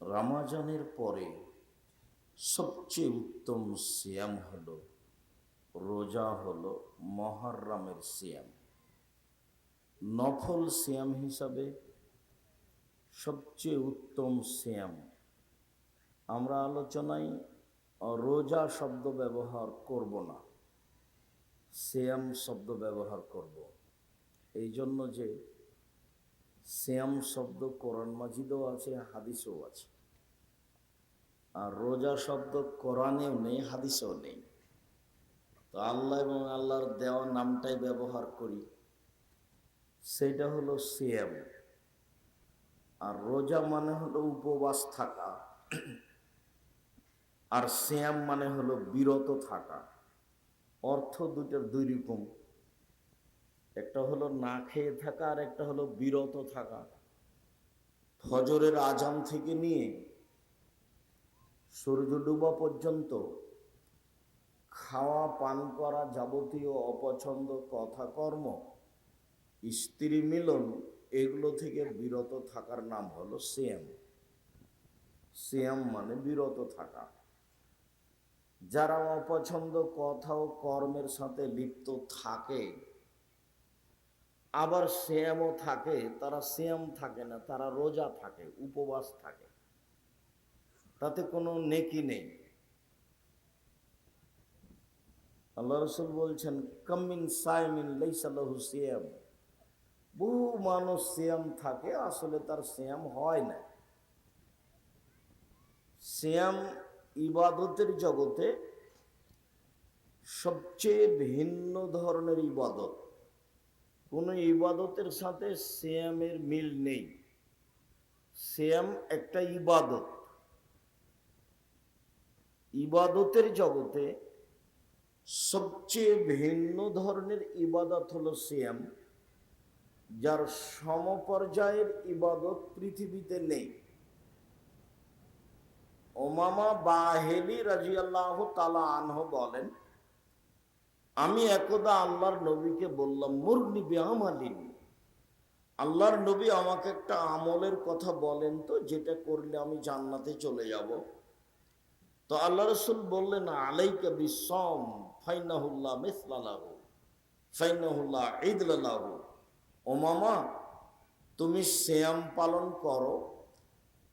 রমজানের পরে সবচেয়ে উত্তম সিয়াম হলো রোজা, হলো মুহররমের সিয়াম। নফল সিয়াম হিসাবে সবচেয়ে উত্তম সিয়াম। আমরা আলোচনায় রোজা শব্দ ব্যবহার করব না, সিয়াম শব্দ ব্যবহার করব। এই জন্য যে সিয়াম শব্দ কোরআন মাজিদেও আছে, হাদিসেও আছে। আর রোজা শব্দ কোরআনেও নেই, হাদিসেও নেই। তো আল্লাহ এবং আল্লাহর দেওয়া নামটাই ব্যবহার করি, সেটা হলো সিয়াম। আর রোজা মানে হলো উপবাস থাকা, আর সিয়াম মানে হলো বিরত থাকা। অর্থ দুইটার দুই রকম, একটা হলো না খেয়ে থাকা আর একটা হলো বিরত থাকা। ফজরের আজান থেকে নিয়ে সূর্য ডুবা পর্যন্ত খাওয়া পান করা, যাবতীয় অপছন্দ কথা কর্ম, স্ত্রী মিলন, এগুলো থেকে বিরত থাকার নাম হলো সিয়াম। সিয়াম মানে বিরত থাকা। যারা অপছন্দ কথা ও কর্মের সাথে লিপ্ত থাকে, আবার সিয়ামও থাকে, তারা সিয়াম থাকে না, তারা রোজা থাকে, উপবাস থাকে, তাতে কোনো নেকি নেই। আল্লাহ রাসূল বলছেন, কামিন সাইমিন লাইসা লাহু সিয়াম। বহু মানুষ সিয়াম থাকে, আসলে তার সিয়াম হয় না। সিয়াম ইবাদতের জগতে সবচেয়ে ভিন্ন ধরনের ইবাদত। কোনো ইবাদতের সাথে সিয়ামের মিল নেই। সিয়াম একটা ইবাদত। ইবাদতের জগতে সবচেয়ে ভিন্ন ধরনের ইবাদত হলো সিয়াম, যার সমপর্যায়ের ইবাদত পৃথিবীতে নেই। উমামা বাহিলী রাদিয়াল্লাহু তাআলা আনহু বলেন, আমি একদা আল্লাহর নবীকে বললাম, মুরনি বিআমালিন, আল্লাহর নবী আমাকে একটা আমলের কথা বলেন তো, যেটা করলে আমি জান্নাতে চলে যাব। তো আল্লাহ রাসূল বললেন, আলাইকা বিসসাম ফাইনাহুল্লাহ মিসলালাহু ফাইনাহুল্লাহ ঈদলাহু। উমামা, তুমি সিয়াম পালন করো।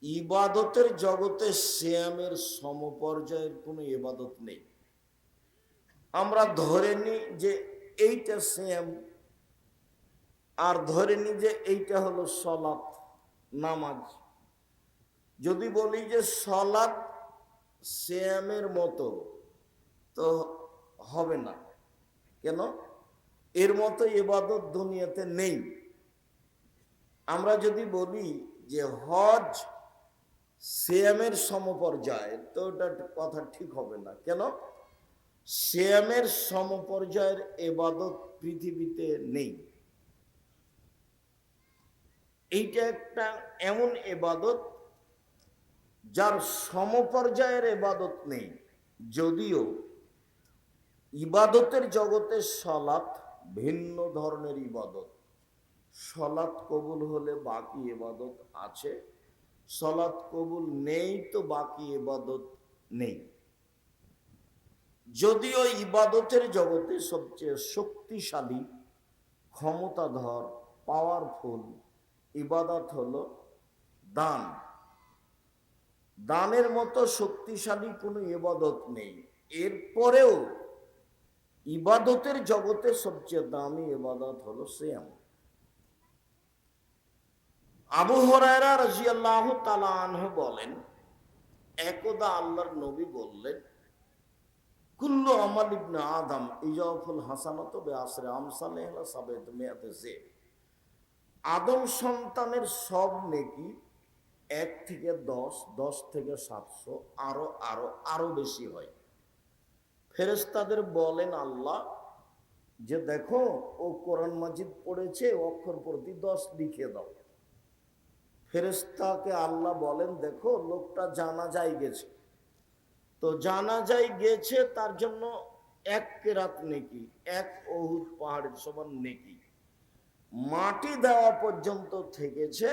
ইবাদতের জগতে সিয়ামের সমপর্যায়ের কোনো ইবাদত নেই। আমরা ধরে নিই যে এইটা সিয়াম, আর ধরে নিই যে এইটা হলো সালাত, নামাজ। যদি বলি যে সালাত সিয়ামের মতো, তো হবে না। কেন? এর মতো ইবাদত দুনিয়াতে নেই। আমরা যদি বলি যে হজ সিয়ামের সমপর্যায়, তো ওটা কথা ঠিক হবে না। কেন? সিয়ামের সমপর্যায়ের ইবাদত পৃথিবীতে নেই। এইটা একটা এমন ইবাদত যার সমপর্যায়ের ইবাদত নেই। যদিও ইবাদতের জগতে সালাত ভিন্ন ধরনের ইবাদত। সালাত কবুল হলে বাকি ইবাদত আছে, সালাত কবুল নেই তো বাকি ইবাদত নেই। যদিও ইবাদতের জগতে সবচেয়ে শক্তিশালী, ক্ষমতাধর, পাওয়ারফুল ইবাদত হলো দান। দানের মতো শক্তিশালী কোনো ইবাদত নেই। এরপরেও ইবাদতের জগতে সবচেয়ে দামি ইবাদত হলো সিয়াম। আবু হুরায়রা রাদিয়াল্লাহু তাআলা আনহু বলেন, একদা আল্লাহর নবী বললেন, কুল্লু আমাল ইবনে আদম ইজাফুল হাসানাতু বিআশরি আমসালিহা সাবিত মিয়াতে যে। আদম সন্তানের সব নেকি 1 থেকে 10, 10 থেকে 700, আরো আরো আরো বেশি হয়। ফেরেশতাদের বলেন আল্লাহ যে দেখো, ও কোরআন মাজিদ পড়েছে, অক্ষর প্রতি 10 লিখে দাও। ফেরেশতাকে আল্লাহ বলেন, দেখো লোকটা জানাজায় গেছে, তো জানাজায় গেছে তার জন্য 1 কেরাত নেকি, 1 উহুদ পাহাড়ের সমান নেকি। মাটি দেওয়া পর্যন্ত থেকেছে,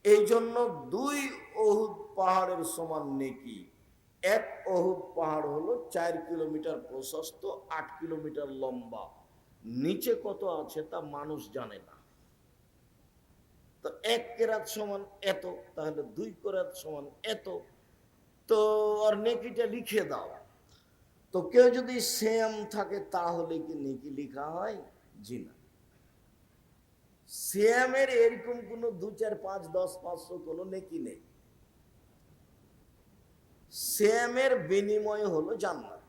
এই জন্য 2 উহুদ পাহাড়ের সমান নেকি। এক অহুদ পাহাড় হলো 4 কিলোমিটার প্রশস্ত, 8 কিলোমিটার লম্বা। নিচে কত আছে তা মানুষ জানে না। তো 1 কেরাত সমান এত, তাহলে 2 কেরাত সমান এত। তো আর নেকিটা লিখে দাও। তো কেউ যদি সেম থাকে তাহলে কি নেকি লিখা হয়? জি না। সেমের এরকম কোনো 2, 4, 5, 10, 500 কোনো নেকি নেই। সেমের বিনিময় হলো জান্নাত।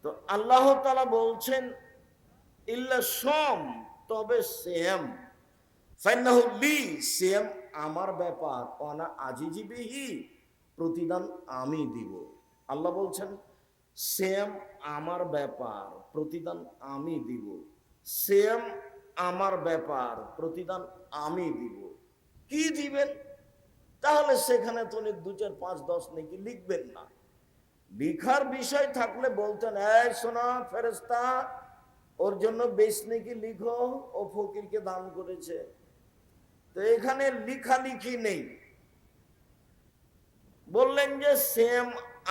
তো আল্লাহ তাআলা বলছেন ইল্লা সম, তবে সেম, ফাইন্নাহু লি, সেম আমার ব্যাপার, অনা আজিজি বিহি, প্রতিদান আমি দিব। আল্লাহ বলছেন সেম আমার ব্যাপার, প্রতিদান আমি দিব। সেম আমার ব্যাপার, প্রতিদান আমি দিব। কি দিবেন? তাহলে সেখানে তো 2, 4, 5, 10 নাকি লিখবেন না। লিখার বিষয় থাকলে বলতেন, এই শোনা ফেরেশতা, ওর জন্য 20 নাকি লিখো, ও ফকিরকে দান করেছে। তো এখানে লিখালিখি নেই। বললেন যে সেম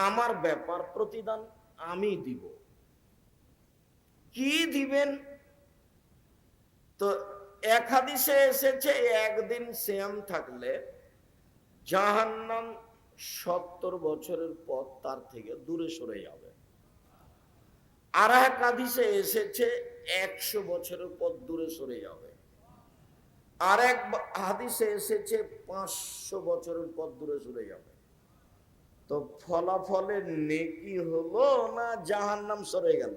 আমার ব্যাপার, প্রতিদান আমি দিব। কি দিবেন? তো এক হাদিসে এসেছে একদিন সেম থাকলে জাহান্নাম 70 বছরের পর তার থেকে দূরে সরে যাবে। আর এক হাদিসে এসেছে 100 বছরের পর দূরে সরে যাবে। আর এক হাদিসে এসেছে 500 বছরের পর দূরে সরে যাবে। তো ফলাফলে নেকি হলো না জাহান্নাম সরে গেল?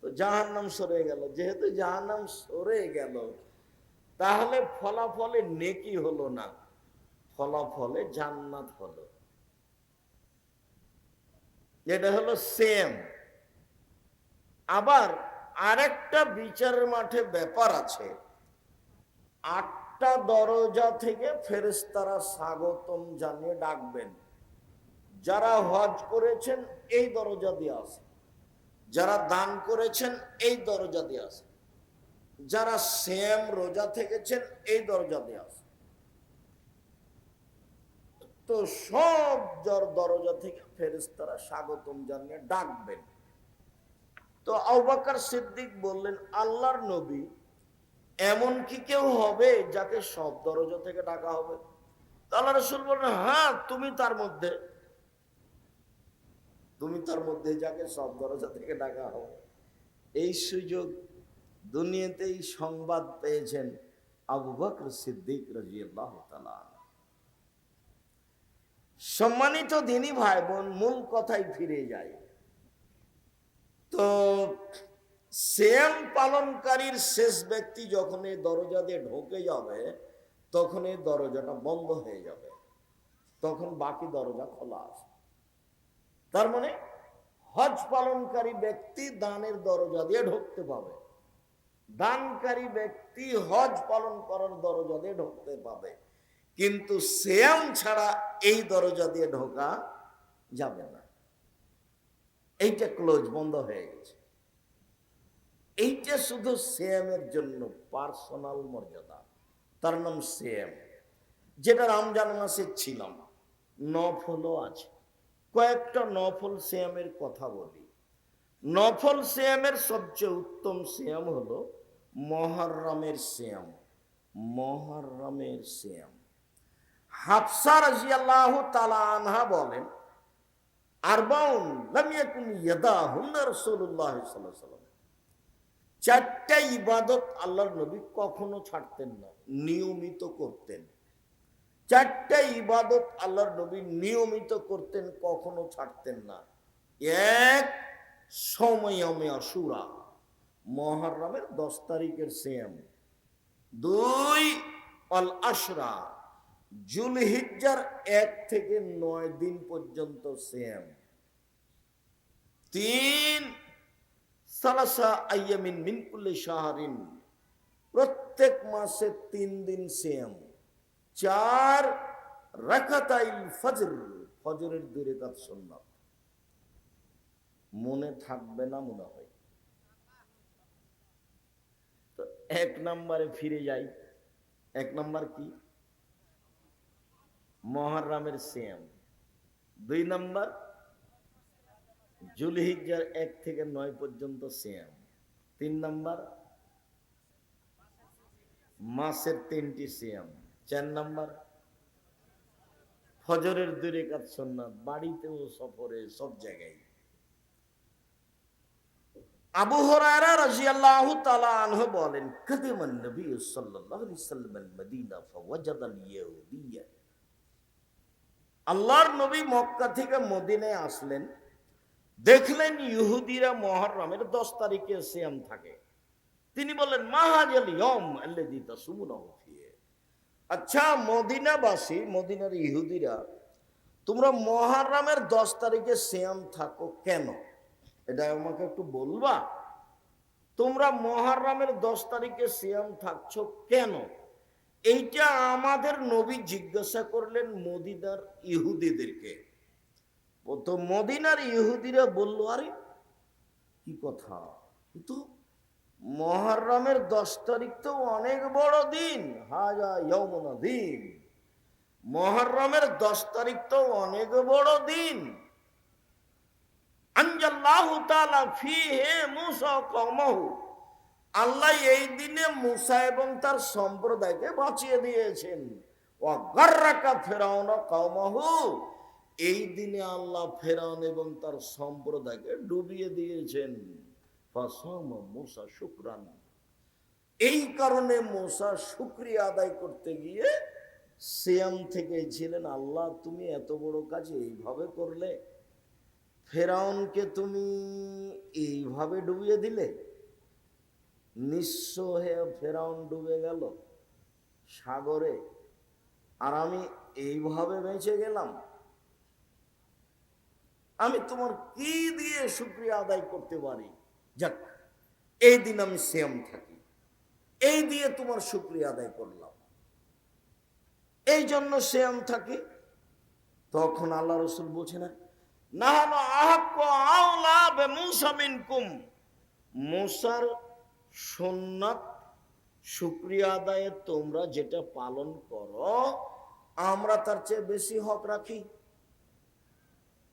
তো জাহান্নাম সরে গেল। যেহেতু জাহান্নাম সরে গেল, তাহলে ফলাফলে নেকি হলো না, ফলাফলে জান্নাত হলো। এটা হলো সেম। আবার আরেকটা বিচারের মাঠে ব্যাপার আছে। 8টা দরজা থেকে ফেরেশতারা স্বাগতম জানিয়ে ডাকবেন। যারা হজ করেছেন এই দরজা দিয়ে আসে, যারা দান করেছেন এই দরজা দিয়ে আসে, যারা সেম রোজা থেকেছেন এই দরজা দিয়ে আসে। তো সব দরজা থেকে ফেরেশতারা স্বাগতম জানিয়ে ডাকবেন। তো আবু বকর সিদ্দিক বললেন, আল্লাহর নবী, এমন কি কেউ হবে যাকে সব দরজা থেকে ডাকা হবে? আল্লাহ রাসূল বললেন, হ্যাঁ, তুমি তার মধ্যে, যাকে সব দরজা থেকে ডাকা হবে। এই সুযোগ দুনিয়াতেই সংবাদ পেয়েছেন আবু বকর সিদ্দিক রাদিয়াল্লাহু তাআলা। সম্মানিত দিনী ভাই বোন, মূল কথায় ফিরে যায়। তো সিয়াম পালনকারীর শেষ ব্যক্তি যখন এই দরজা দিয়ে ঢোকে যাবে, তখন এই দরজাটা বন্ধ হয়ে যাবে, তখন বাকি দরজা খোলা আছে। তার মানে হজ পালনকারী ব্যক্তি দানের দরজা দিয়ে ঢুকতে পাবে, দানকারী ব্যক্তি হজ পালন করার দরজা দিয়ে ঢুকতে পাবে, কিন্তু সিয়াম ছাড়া এই দরজা দিয়ে ঢোকা যাবে না। এইটা ক্লোজ, বন্ধ হয়ে গেছে। এইটা শুধু সিয়ামের জন্য পার্সোনাল মর্যাদা, তার নাম সিয়াম, যেটা রমজান মাসে ছিলাম। নফলও আছে, কয়েকটা নফল সিয়ামের কথা বলি। নফল সিয়ামের সবচেয়ে উত্তম সিয়াম হলো মুহররমের সিয়াম। মুহররমের সিয়াম, হাফসা রাদিয়াল্লাহু তাআলা আনহা বলেন, আরবাউন লাম ইয়াকুন ইয়াদাহুন্না রাসূলুল্লাহ সাল্লাল্লাহু আলাইহি ওয়াসাল্লাম। 4টা ইবাদত আল্লাহর নবী কখনো ছাড়তেন না, নিয়মিত করতেন। 4টা ইবাদত আল্লাহর নবী নিয়মিত করতেন, কখনো ছাড়তেন না। এক, সময়ামে আশুরা, মুহররমের 10 তারিখের সিয়াম। 2, আল আশরা, যুলহিজ্জার 1 থেকে 9 দিন পর্যন্ত সিয়াম। 3, সালাসা আইয়ামিন মিন কুল্লি শাহরিন, প্রত্যেক মাসে 3 দিন সিয়াম। 4, রাকাতাইল ফজর, ফজরের 2 রাকাত সুন্নাত। মনে থাকবে না মনে হয়। তো 1 নম্বরে ফিরে যাই। 1 নম্বর কি? মুহররমের সিয়াম। 2 নম্বর যুলহিজ্জার 1 থেকে 9 পর্যন্ত সিয়াম। 3 নম্বর মাসের 3টি সিয়াম। 4 নম্বর ফজরের 2 রাকাত সুন্নাত, বাড়িতেও সফরে সব জায়গায়। আবু হুরায়রা রাদিয়াল্লাহু তাআলা আনহু বলেন, কাদিমান নবী সাল্লাল্লাহু আলাইহি ওয়াসাল্লাম আল মদিনা ফাওয়াজাদাল ইয়াহুদিয়্যা। আল্লাহর নবী মক্কা থেকে মদিনায় আসলেন, দেখলেন ইহুদিরা মুহররমের 10 তারিখে সিয়াম থাকে। তিনি বললেন, মা হাযাল ইয়াউম আল্লাযী তাসুমুনাহু ফিহি। আচ্ছা মদিনাবাসী, মদিনার ইহুদিরা, তোমরা মুহররমের 10 তারিখে সিয়াম থাকো কেন? এটা আমাকে একটু বলবা? তোমরা মুহররমের 10 তারিখে সিয়াম থাকছো কেন? এইটা আমাদের নবী জিজ্ঞাসা করলেন মদিনার ইহুদিদেরকে। তো মদিনার ইহুদিরা বলল, আরে কি কথা, কিন্তু মুহররমের 10 তারিখ তো অনেক বড় দিন, হাজা ইয়াউমুন আযীম। মুহররমের 10 তারিখ তো অনেক বড় দিন। আনজাল্লাহু তাআলা ফীহি মূসা ওয়া কওমাহু। আল্লাহ এই দিনে মূসা এবং তার সম্প্রদায়কে বাঁচিয়ে দিয়েছেন। ওয়া গাররাকা ফিরআউন ওয়া কওমাহু। এই দিনে আল্লাহ ফেরাউন এবং তার সম্প্রদায়কে ডুবিয়ে দিয়েছেন। ফাসামা মূসা শুকরান। এই কারণে মূসা শুকরিয়া আদায় করতে গিয়ে সিয়াম থেকে ছিলেন। আল্লাহ তুমি এত বড় কাজ এইভাবে করলে, ফেরাউনকে তুমি এইভাবে ডুবিয়ে দিলে, নিঃস্ব হয়ে ফেরাউন ডুবে গেল সাগরে, আর আমি এইভাবে বেঁচে গেলাম। আমি তোমার কি দিয়ে শুকরিয়া আদায় করতে পারি? যাক, এই দিন আমি সিয়াম থাকি, এই দিয়ে তোমার শুকরিয়া আদায় করলাম, এই জন্য সিয়াম থাকি। তখন আল্লাহ রাসূল বলছেন, নাহানু আহাক্কু আওলা বিমূসা মিনকুম। মূসার সুন্নাত শুকরিয়া আদায়ে তোমরা যেটা পালন করো, আমরা তার চেয়ে বেশি হক রাখি।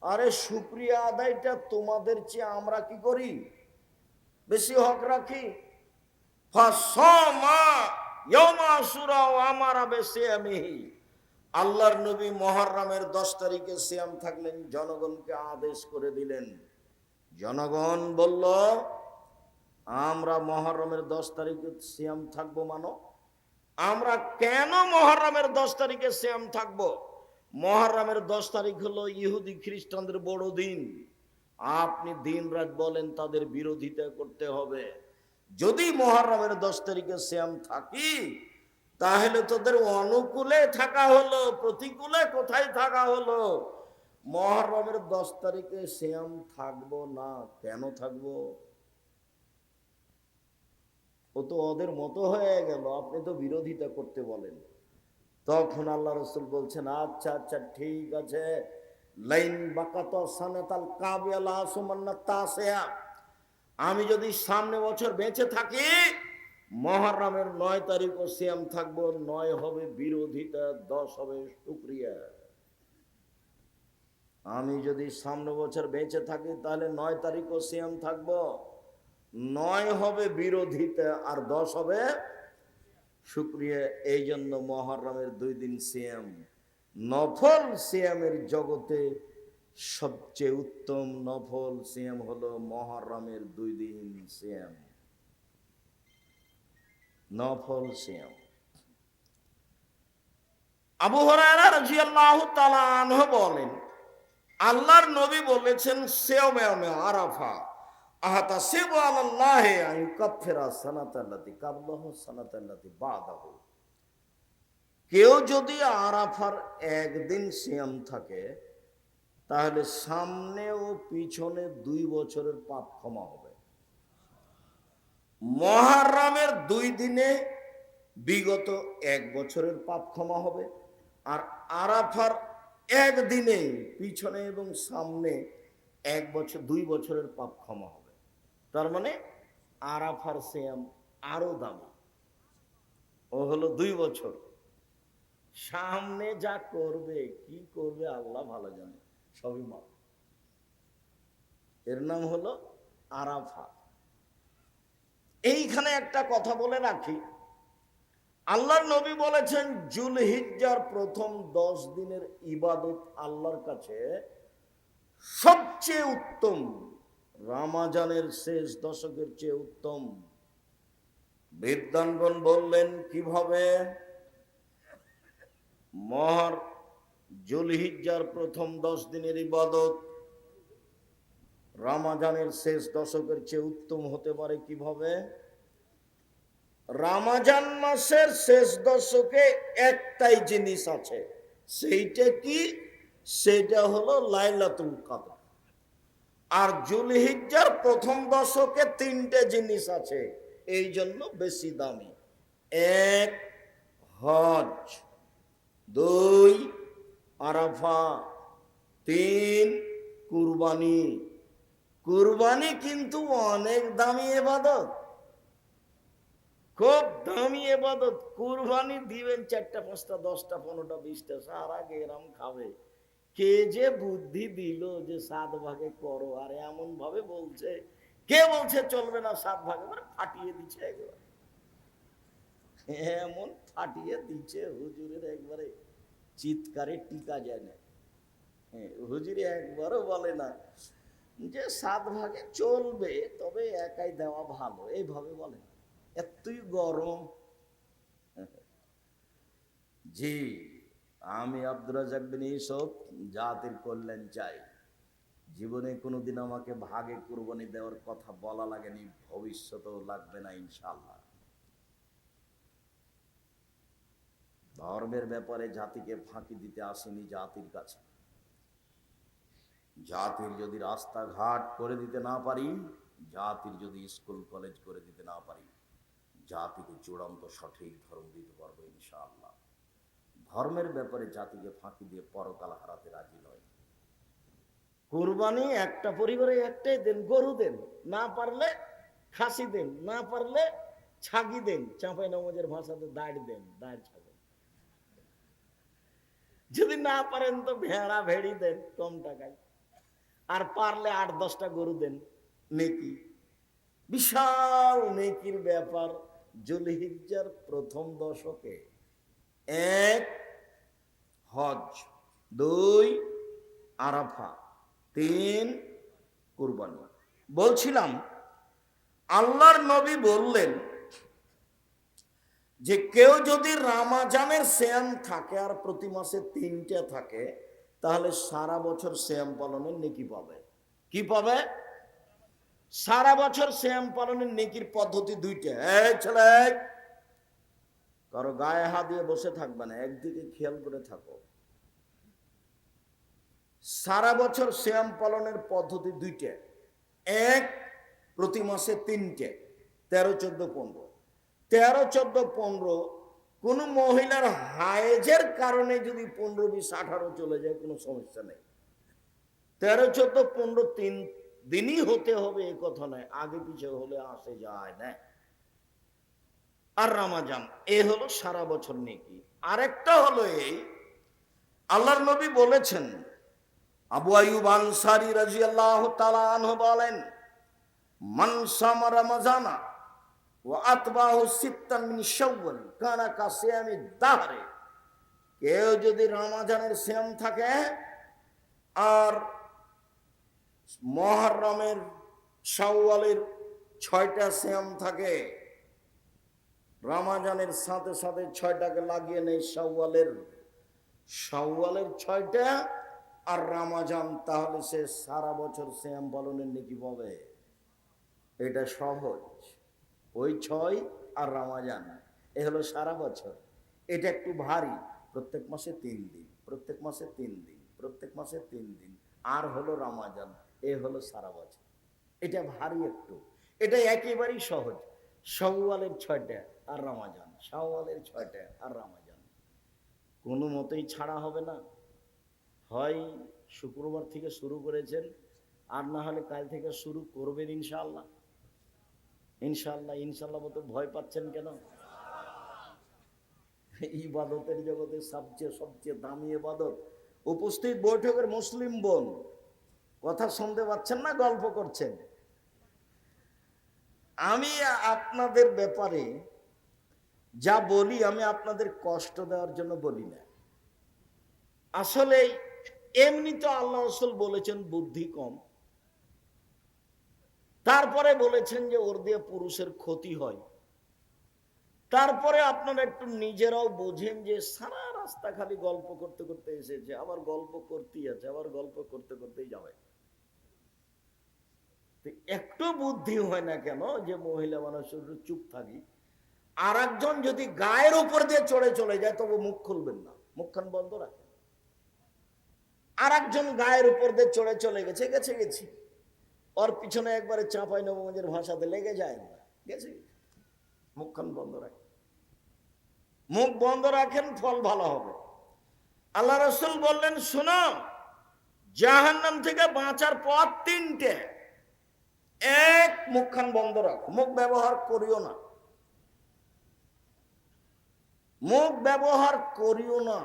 আরে শুকরিয়া আদায়টা তোমাদের চেয়ে আমরা কি করি? বেশি হক রাখি। ফাসামা ইয়াউমা আশুরা ওয়া আমারা বিসিয়ামিহি। আল্লাহর নবী মুহররমের 10 তারিখে সিয়াম থাকলেন, জনগণকে আদেশ করে দিলেন। জনগণ বলল, আমরা মুহররমের 10 তারিখে সিয়াম থাকবো। মানো, আমরা কেন মুহররমের 10 তারিখে সিয়াম থাকবো? মুহররমের 10 তারিখ হলো ইহুদি খ্রিস্টানদের বড় দিন। আপনি দিন রাত বলেন তাদের বিরোধিতা করতে হবে। যদি মুহররমের 10 তারিখে সিয়াম থাকি, তাহলে তোদের অনুকূলে থাকা হলো, প্রতিকূলে কোথায় থাকা হলো? মুহররমের 10 তারিখে সিয়াম থাকবো না। কেন থাকবো? ও তো ওদের মতো হয়ে গেল, আপনি তো বিরোধিতা করতে বলেন। তখন আল্লাহ রাসূল বলছেন, আচ্ছা আচ্ছা ঠিক আছে, লাইন বাকাত সানাতাল কাবিলা সুমান্না তাসিয়া। আমি যদি সামনে বছর বেঁচে থাকি, মুহররমের 9 তারিখও সিয়াম থাকবো। 9 হবে বিরোধিতা, 10 হবে শুকরিয়া। আমি যদি সামনে বছর বেঁচে থাকি, তাহলে 9 তারিখও সিয়াম থাকবো। 9 হবে বিরোধিতা আর 10 হবে শুকরিয়া। এই জন্য মুহররমের 2 দিন সিয়াম। নফল সিয়ামের জগতে সবচেয়ে উত্তম নফল সিয়াম হলো মুহররমের 2 দিন সিয়াম, নফল সিয়াম। আবু হুরায়রা রাদিয়াল্লাহু তাআলা আনহু বলেন, আল্লাহর নবী বলেছেন, সিয়ামে আরাফা আহতাসিবু আলাল্লাহি আন ইউকাফিরা সানাতাল্লাতী ক্বাবলাহু সানাতাল্লাতী বাদাহু। কেউ যদি আরাফার একদিন সিয়াম থাকে, তাহলে সামনে ও পিছনে 2 বছরের পাপ ক্ষমা হবে। মুহররমের 2 দিনে বিগত 1 বছরের পাপ ক্ষমা হবে, আর আরাফার একদিনে পিছনে এবং সামনে 1 বছর 2 বছরের পাপ ক্ষমা হবে। তার মানে আরাফার সিয়াম আরো দামি, ও হলো 2 বছর। সামনে যা করবে, কি করবে আল্লাহ ভালো জানে, সবই মাপ। এর নাম হলো আরাফা। এইখানে একটা কথা বলে রাখি, আল্লাহর নবী বলেছেন জুলহিজ্জার প্রথম 10 দিনের ইবাদত আল্লাহর কাছে সবচেয়ে উত্তম, রমজানের শেষ দশকের চেয়ে উত্তম। বিদ্বানগণ বললেন কিভাবে? মহর জুলহিজ্জার প্রথম 10 দিনের ইবাদত রমজানের শেষ দশকের চেয়ে উত্তম হতে পারে কিভাবে? রমজান মাসের শেষ দশকে একটাই জিনিস আছে, সেইটা কি? সেটা হলো লাইলাতুল কদর। আর জুলহিজ্জার প্রথম দশকে 3টে জিনিস আছে, এই জন্য বেশি দামি। 1 হজ, 2 আরাফা, 3 কুরবানি। কুরবানি কিন্তু অনেক দামি ইবাদত, খুব দামি ইবাদত। কুরবানি দিবেন 4টা 5টা 10টা 15টা 20টা, সারা গেরাম খাবে। কে যে বুদ্ধি দিল যে 7 ভাগে করো, আর এমন ভাবে বলছে, কে বলছে চলবে না 7 ভাগে, মানে ফাটিয়ে দিচ্ছে একবার, এমন ফাটিয়ে দিচ্ছে হুজুরের একবারে চিৎকারে টিকা যায় না। হুজুরি একবারও বলে না যে 7 ভাগে চলবে, তবে একাই দেওয়া ভালো, এইভাবে বলে না, এতই গরম। জি, আমি আব্দুর রাজ্জাক বিন ইউসুফ জাতির কল্যাণ চাই। জীবনে কোনোদিন আমাকে ভাগে কুরবানি দেওয়ার কথা বলা লাগেনি, ভবিষ্যতেও লাগবে না ইনশাআল্লাহ। ধর্মের ব্যাপারে জাতিকে ফাঁকি দিতে আসেনি জাতির কাছে। জাতির যদি রাস্তাঘাট করে দিতে না পারি, জাতির যদি স্কুল কলেজ করে দিতে না পারি, জাতিকে চূড়ান্ত সঠিক ধর্ম দিতে পারবো ইনশাআল্লাহ। ধর্মের ব্যাপারে জাতিকে ফাঁকি দিয়ে পরকাল হারাতে রাজি নয়। কুরবানি একটা পরিবারে একটাই দেন, গরু দেন, না পারলে খাসি দেন, না পারলে ছাগি দেন, চাঁপাই নওয়াজের ভাষাতে দাঁড় দেন, দাঁড় ছাগল। যদি না পারেন তো ভেড়া ভেড়ি দেন কম টাকায়, আর পারলে 8-10টা গরু দেন। নেকি, বিশাল নেকির ব্যাপার। জুলহিজ্জার প্রথম দশকে 1 হজ, 2 আরাফা, 3 কুরবানি। বলছিলাম আল্লাহর নবী বললেন যে কেউ যদি রমজানের সিয়াম থাকে আর প্রতি মাসে 3টে থাকে, তাহলে সারা বছর সিয়াম পালনের নেকি পাবে। কি পাবে? সারা বছর সিয়াম পালনের নেকির পদ্ধতি 2টা। এই ছেলে, কারো গায়ে হাত দিয়ে বসে থাকবে না, একদিকে খেয়াল করে থাকো। সারা বছর সিয়াম পালনের পদ্ধতি 2টা। 1 প্রতি মাসে 3টে, 13, 14, 15। 13, 14, 15 কোন মহিলার হায়েজের কারণে যদি 15, 20, 18 চলে যায় কোনো সমস্যা নেই। 13, 14, 15 3 দিনই হতে হবে এ কথা নয়, আগে পিছে হলে আসে যায় না। আর রমজান এ হলো সারা বছর নেকি। আরেকটা হলো এই, আল্লাহর নবী বলেছেন, আবু আইয়ুব আনসারী রাদিয়াল্লাহু তাআলা আনহু বলেন, মান সামা রমাজানা ওয়া আতবাহু সিত্তান মিন শাওয়াল কানা কাসিয়ামি দাহরে। কেউ যদি রমজানের সিয়াম থাকে আর মুহররমের শাওয়ালের 6টা সিয়াম থাকে, রমজানের সাথে সাথে 6টাকে লাগিয়ে নেই শাওয়ালের 6টা আর রমজান, তাহলে সে সারা বছর সিয়াম পালনের নেকি পাবে। এটা সহজ। ওই 6 আর রমজান এ হলো সারা বছর। এটা একটু ভারী, প্রত্যেক মাসে 3 দিন, প্রত্যেক মাসে 3 দিন, প্রত্যেক মাসে 3 দিন, আর হলো রমজান, এ হলো সারা বছর। এটা ভারী একটু, এটা একেবারেই সহজ। শাওয়ালের 6টা আর রমজান, শাওয়ালের 6টা আর রমজান, কোনো মতেই ছাড়া হবে না। হয় শুক্রবার থেকে শুরু করেছেন, আর না হলে কাল থেকে শুরু করবেন ইনশাআল্লাহ। ইনশাআল্লাহ ইনশাআল্লাহ মতো ভয় পাচ্ছেন কেন? ইবাদতের জগতে সবচেয়ে সবচেয়ে দামি ইবাদত। উপস্থিত বৈঠকের মুসলিম বোন, কথা শুনতে পাচ্ছেন না, গল্প করছেন? আমি আপনাদের ব্যাপারে যা বলি, আমি আপনাদের কষ্ট দেওয়ার জন্য বলি না। আসলে এমনি তো আল্লাহ রাসূল বলেছেন বুদ্ধি কম, তারপরে বলেছেন যে ওর দিয়ে পুরুষের ক্ষতি হয়। তারপরে আপনারা একটু নিজেরাও বোঝেন যে সারা রাস্তা খালি গল্প করতে করতে এসেছে, আবার গল্প করতেই আছে, আবার গল্প করতে করতেই যাবে। একটু বুদ্ধি হয় না কেন যে মহিলা মানুষ চুপ থাকি? আর একজন যদি গায়ের উপর দিয়ে চড়ে চলে যায় তবে মুখ খুলবেন না, মুখখান বন্ধ রাখেন। আর একজন গায়ের উপর দিয়ে চড়ে চলে গেছে, গেছি ওর পিছনে একবারে চাঁপাই নবগঞ্জের ভাষাতে লেগে যায় না, গেছে, মুখখান বন্ধ রাখেন। মুখ বন্ধ রাখেন, ফল ভালো হবে। আল্লাহ রাসূল বললেন, শোনো, জাহান্নাম থেকে বাঁচার পথ তিনটে। এক, মুখখান বন্ধ রাখো, মুখ ব্যবহার করিও না, মুখ ব্যবহার করিও না।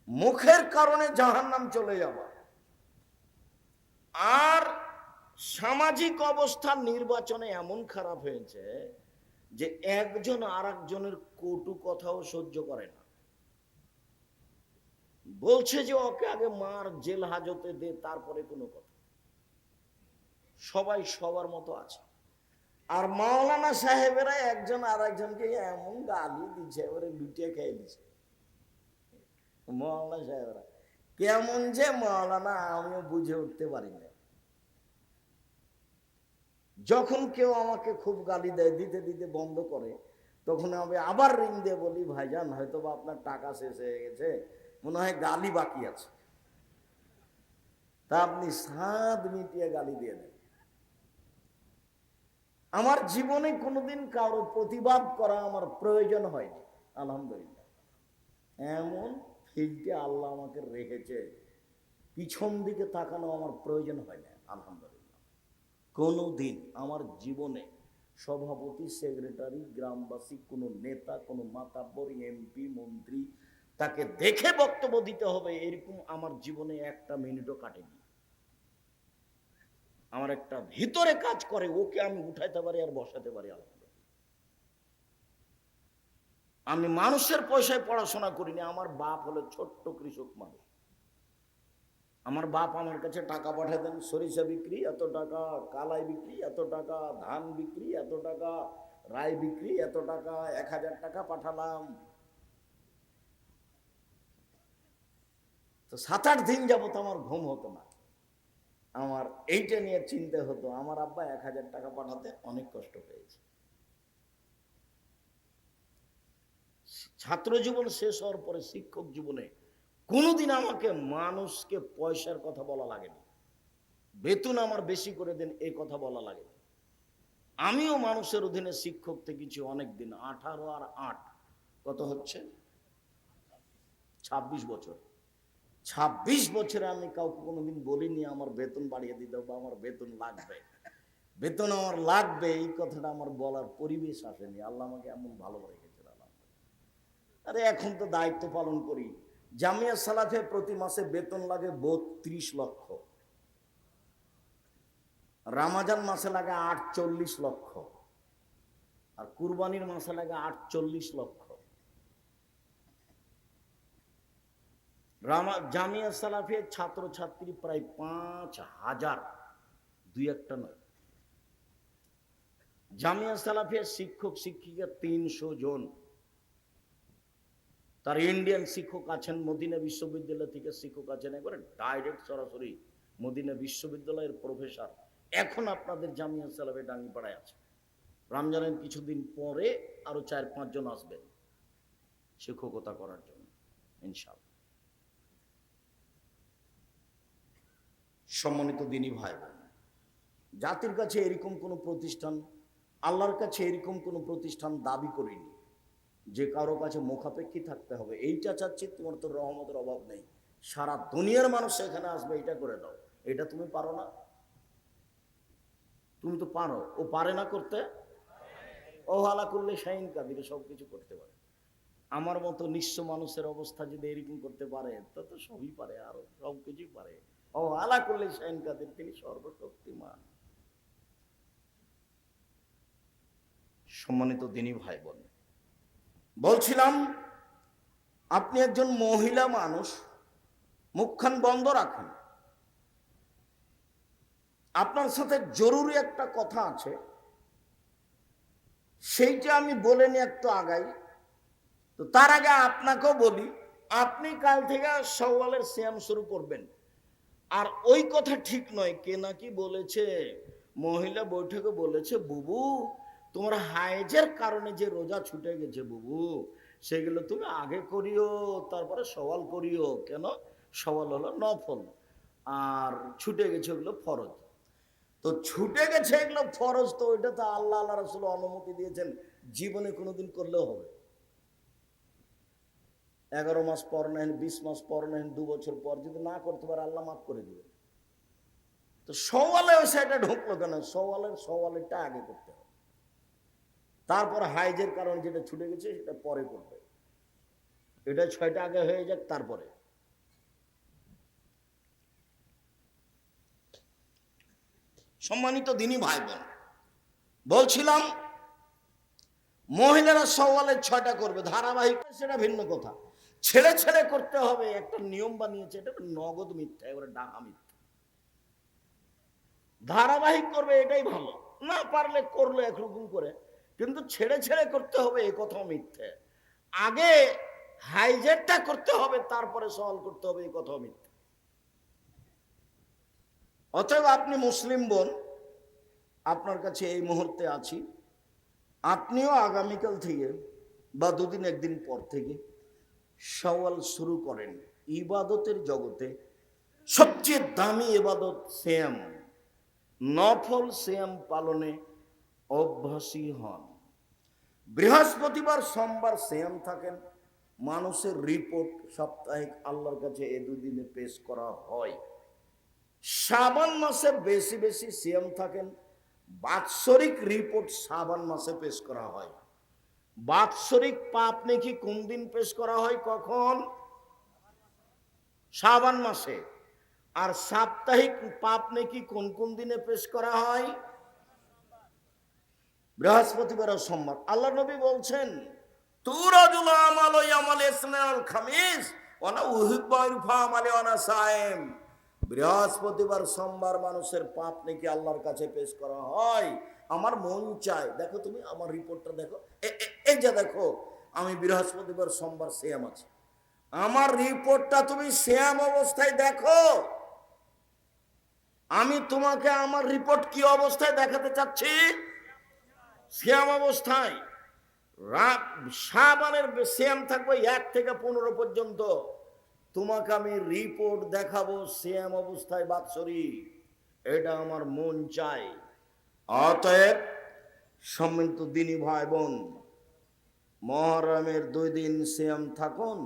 মুখের কারণে জাহান্নাম চলে যাবে। আর সামাজিক অবস্থা নির্বাচনে এমন খারাপ হয়েছে যে একজন আর একজনের কটু কথাও সহ্য করে না। বলছে যে ওকে আগে মার, জেল হাজতে দে, তারপরে কোনো কথা। সবাই সবার মতো আছে। আর মাওলানা সাহেবেরা একজন আর একজনকে এমন গালি দিচ্ছে, এবারে লুটিয়ে খেয়ে দিচ্ছে। মাওলানা সাহেবরা কেমন যে মাওলানা, আমিও বুঝে উঠতে পারি না। যখন কেউ আমাকে খুব গালি দেয়, দিতে দিতে বন্ধ করে, তখন আমি আবার রিং দিয়ে বলি, ভাইজান হয়তো বা আপনার টাকা শেষ হয়ে গেছে, মনে হয় গালি বাকি আছে, তা আপনি সাত মিটিয়ে গালি দিয়ে দেন। আমার জীবনে কোনোদিন কারো প্রতিবাদ করা আমার প্রয়োজন হয়নি, আলহামদুলিল্লাহ। এমন ফিল্ডে আল্লাহ আমাকে রেখেছে, পিছন দিকে তাকানো আমার প্রয়োজন হয় না, আলহামদুলিল্লাহ। কোনোদিন আমার জীবনে সভাপতি, সেক্রেটারি, গ্রামবাসী, কোনো নেতা, কোনো মাতাব্বর, এমপি, মন্ত্রী, তাকে দেখে বক্তব্য দিতে হবে এরকম আমার জীবনে একটা মিনিটও কাটেনি। আমার একটা ভিতরে কাজ করে, ওকে আমি উঠাইতে পারি আর বসাতে পারি, আলহামদুলিল্লাহ। আমি মানুষের পয়সায় পড়াশোনা করিনি। আমার বাপ হলো ছোট্ট কৃষক মানুষ। আমার বাপ আমার কাছে টাকা পাঠিয়ে দেন, সরিষা বিক্রি এত টাকা, কালাই বিক্রি এত টাকা, ধান বিক্রি এত টাকা, রাই বিক্রি এত টাকা, 1000 টাকা পাঠালাম। তো 7-8 দিন যাবত আমার ঘুম হতো না, আমার এইটা নিয়ে চিন্তা হতো। আমার আব্বা 1000 টাকা পাঠাতে অনেক কষ্ট পেয়েছে। ছাত্র জীবন শেষ হওয়ার পরে শিক্ষক জীবনে কোনোদিন আমাকে মানুষকে পয়সার কথা বলা লাগেনি, বেতন আমার বেশি করে দেন এই কথা বলা লাগেনি। আমিও মানুষের অধীনে শিক্ষক থেকেছি অনেকদিন। 18 আর 8 কত হচ্ছে? 26 বছর। 26 বছরে আমি কাউকে কোনোদিন বলিনি আমার বেতন বাড়িয়ে দিতে বা আমার বেতন লাগবে, বেতন আমার লাগবে, এই কথাটা আমার বলার পরিবেশ আসেনি। আল্লাহ আমাকে এমন ভালো রেখেছে। আরে এখন তো দায়িত্ব পালন করি। জামিয়া সালাফে প্রতি মাসে বেতন লাগে 32 লক্ষ, রামাজান মাসে লাগে 48 লক্ষ, আর কুরবানির মাসে লাগে 48 লক্ষ। জামিয়া সালাফে ছাত্র ছাত্রী প্রায় 5000, দুই একটা নয়। জামিয়া সালাফে শিক্ষক শিক্ষিকা 300 জন। তার ইন্ডিয়ান শিক্ষক আছেন, মদিনা বিশ্ববিদ্যালয় থেকে শিক্ষক আছেন, একবারে ডাইরেক্ট সরাসরি মদিনা বিশ্ববিদ্যালয়ের প্রফেসর। এখন আপনাদের জামিয়া সালাফে ডাঙ্গিপাড়ায় আছে। রমজানের কিছুদিন পরে আরো 4-5 জন আসবেন শিক্ষকতা করার জন্য, ইনশাআল্লাহ। সম্মানিত দিনী ভাই বোন, জাতির কাছে এরকম কোনো প্রতিষ্ঠান, আল্লাহর কাছে এরকম কোনো প্রতিষ্ঠান দাবি করিনি যে কারো কাছে মুখাপেক্ষী থাকতে হবে। এইটা চাচ্ছি, তোমার তো রহমতের অভাব নেই, সারা দুনিয়ার মানুষ এখানে আসবে, এটা করে দাও। এটা তুমি পারো না? তুমি তো পারো, ও পারে না করতে? ও আলা করলে শাইন কাদির, সবকিছু করতে পারে। আমার মতো নিঃস্ব মানুষের অবস্থা যদি এরকম করতে পারে তা তো সবই পারে, আরো সব কিছুই পারে। ও আলা করলে শাইন কাদের, তিনি সর্বশক্তিমান। সম্মানিত দিনী ভাই বোন, বলছিলাম আপনি একজন মহিলা মানুষ, মুখখান বন্ধ রাখেন। আপনার সাথে জরুরি একটা কথা আছে, সেইটা আমি বলে নিয়ে একটু আগাই। তো তার আগে আপনাকেও বলি, আপনি কাল থেকে শাওয়ালের সিয়াম শুরু করবেন। আর ওই কথা ঠিক নয়, কে নাকি বলেছে, মহিলা বৈঠকে বলেছে, বুবু তোমার হাইজের কারণে যে রোজা ছুটে গেছে বুবু, সেগুলো তুমি আগে করিও, তারপরে সওয়াল করিও। কেন? সওয়াল হলো নফল, আর ছুটে গেছে ওগুলো ফরজ। তো ছুটে গেছে এগুলো ফরজ, তো ওইটা তো আল্লাহ আল্লাহ রাসূল অনুমতি দিয়েছেন, জীবনে কোনোদিন করলেও হবে। 11 মাস পর নেন, 20 মাস পর নেন, 2 বছর পর যদি না করতে পারে আল্লাহ মাফ করে দিবে। তো সওয়ালে সেটা ঢুকলো কেন? সওয়ালেরটা আগে করতে হবে, তারপর হাইজের কারণে যেটা ছুটে গেছে সেটা পরে করবে। এটা 6টা আগে হয়ে যাক তারপরে। সম্মানিত দিনী ভাই বোন, বলছিলাম মহিলারা সওয়ালের 6টা করবে ধারাবাহিক, সেটা ভিন্ন কথা। ছেড়ে ছেড়ে করতে হবে, একটা নিয়ম বানিয়েছে, এটা নগদ মিথ্যা, এবারে ডাহা মিথ্যা। ধারাবাহিক করবে এটাই ভালো, না পারলে করলে একরকম করে, কিন্তু ছেড়ে ছেড়ে করতে হবে এ কথাও মিথ্যে। আগে হাইজেরটা করতে হবে তারপরে সওয়াল করতে হবে, এই কথাও মিথ্যে। অতএব আপনি মুসলিম বোন, আপনার কাছে এই মুহূর্তে আছি, আপনিও আগামীকাল থেকে বা 2 দিন 1 দিন পর থেকে সওয়াল শুরু করেন। ইবাদতের জগতে সবচেয়ে দামি ইবাদত সিয়াম, নফল সিয়াম পালনে অভ্যাসী হন। বৃহস্পতিবার সোমবার সিয়াম থাকেন, মানুষের রিপোর্ট সাপ্তাহিক আল্লাহর কাছে এই 2 দিনে পেশ করা হয়। শাবান মাসে বেশি বেশি সিয়াম থাকেন, বাৎসরিক রিপোর্ট শাবান মাসে পেশ করা হয়। বাৎসরিক পাপ নেকি কোন দিন পেশ করা হয়? কখন? শাবান মাসে। আর সাপ্তাহিক পাপ নেকি কোন কোন দিনে পেশ করা হয়? বৃহস্পতিবার আর সোমবার। আল্লাহ নবী বলছেন, তুরাজুল আমালু ইয়ামাল ইসনাল খামিস ওয়া না উহিব্বু ইরফা আমালি ওয়া না সায়েম। বৃহস্পতিবার সোমবার মানুষের পাপ নাকি আল্লাহর কাছে পেশ করা হয়। আমার মন চায়, দেখো তুমি আমার রিপোর্টটা দেখো, এই যে দেখো আমি বৃহস্পতিবার সোমবার সিয়াম আছি, আমার রিপোর্টটা তুমি সিয়াম অবস্থায় দেখো। আমি তোমাকে আমার রিপোর্ট কি অবস্থায় দেখাতে চাচ্ছি? সিয়াম অবস্থায়। শাবানের সিয়াম থাকবে 1 থেকে 15 পর্যন্ত, তোমাকে আমি রিপোর্ট দেখাবো সিয়াম অবস্থায় বাৎসরিক। এটা আমার মন চাই। অতএব সম্মিলিত দিনী ভাই বোন, মুহররমের 2 দিন সিয়াম থাকুন,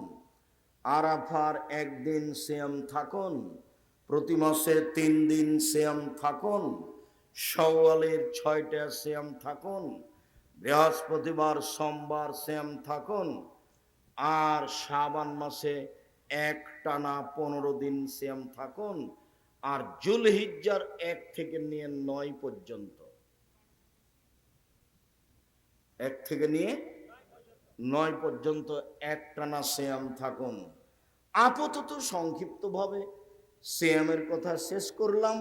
আরাফার 1 দিন সিয়াম থাকুন, প্রতি মাসে 3 দিন সিয়াম থাকুন, শাওয়ালের 6টা সিয়াম থাকুন, বৃহস্পতিবার সোমবার সিয়াম থাকুন, আর শাবান মাসে একটানা 15 দিন সিয়াম থাকুন, আর জুলহিজ্জার 1 থেকে নিয়ে 9 পর্যন্ত, 1 থেকে নিয়ে 9 পর্যন্ত একটানা সিয়াম থাকুন। আপাতত সংক্ষিপ্তভাবে সিয়ামের কথা শেষ করলাম।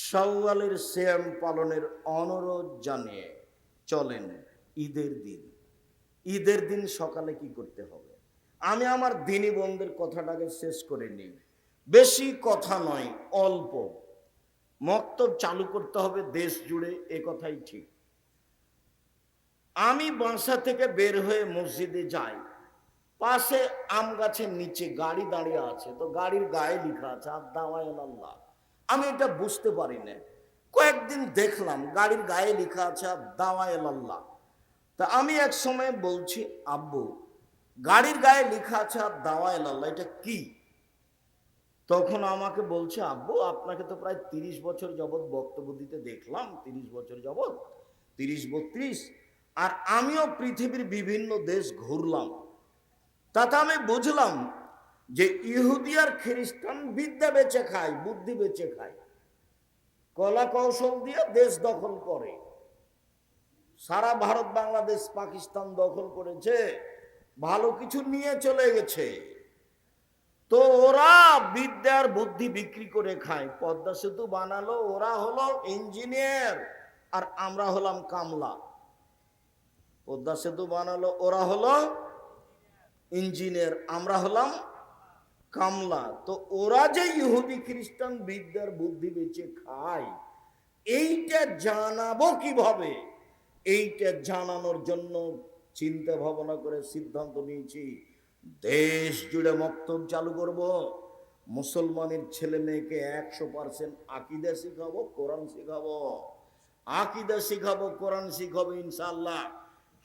শাওয়ালের সিয়াম পালনের অনুরোধ জানিয়ে চলেন ঈদের দিন। ঈদের দিন সকালে কি করতে হবে? আমি আমার দিনী বোনদের কথাটাকে শেষ করে নিই। বেশি কথা নয়, অল্প। মক্তব চালু করতে হবে দেশ জুড়ে, এ কথাই ঠিক। আমি বাসা থেকে বের হয়ে মসজিদে যাই, পাশে আম গাছের নিচে গাড়ি দাঁড়িয়ে আছে, তো গাড়ির গায়ে লেখা আছে আদ-দাওয়া-ইলাল্লাহ। আমি এটা বুঝতে পারি না, কয়েকদিন দেখলাম গাড়ির গায়ে লেখা আছে আদ-দাওয়া-ইলাল্লাহ। তা আমি এক সময় বলছি, আব্বু গাড়ির গায়ে লেখা আছে আদ-দাওয়া-ইলাল্লাহ, এটা কি? তখন আমাকে বলছে, আব্বু আপনাকে তো প্রায় 30 বছর যাবৎ বক্তব্য দিতে দেখলাম, 30 বছর যাবৎ, 30-32, আর আমিও পৃথিবীর বিভিন্ন দেশ ঘুরলাম, তাতে আমি বুঝলাম যে ইহুদি আর খ্রিস্টান বিদ্যা বেচে খায়, বুদ্ধি বেচে খায়, কলা কৌশল দিয়ে দেশ দখল করে। সারা ভারত, বাংলাদেশ, পাকিস্তান দখল করেছে, ভালো কিছু নিয়ে চলে গেছে। তো ওরা বিদ্যার বুদ্ধি বিক্রি করে খায়। পদ্মা সেতু বানালো, ওরা হলো ইঞ্জিনিয়ার আর আমরা হলাম কামলা। পদ্মা সেতু বানালো, ওরা হলো ইঞ্জিনিয়ার, আমরা হলাম কামলা। তো ওরা যে ইহুদি খ্রিস্টান বিদ্যার বুদ্ধি বেচে খায়, এইটা জানাবো কিভাবে? এইটা জানানোর জন্য চিন্তা ভাবনা করে সিদ্ধান্ত নিয়েছি, দেশ জুড়ে মক্তব চালু করব। মুসলমানের ছেলে মেয়েকে 100% আকিদা শিখাবো, কোরআন শিখাবো। আকিদা শিখাবো, কোরআন শিখাবো, ইনশাআল্লাহ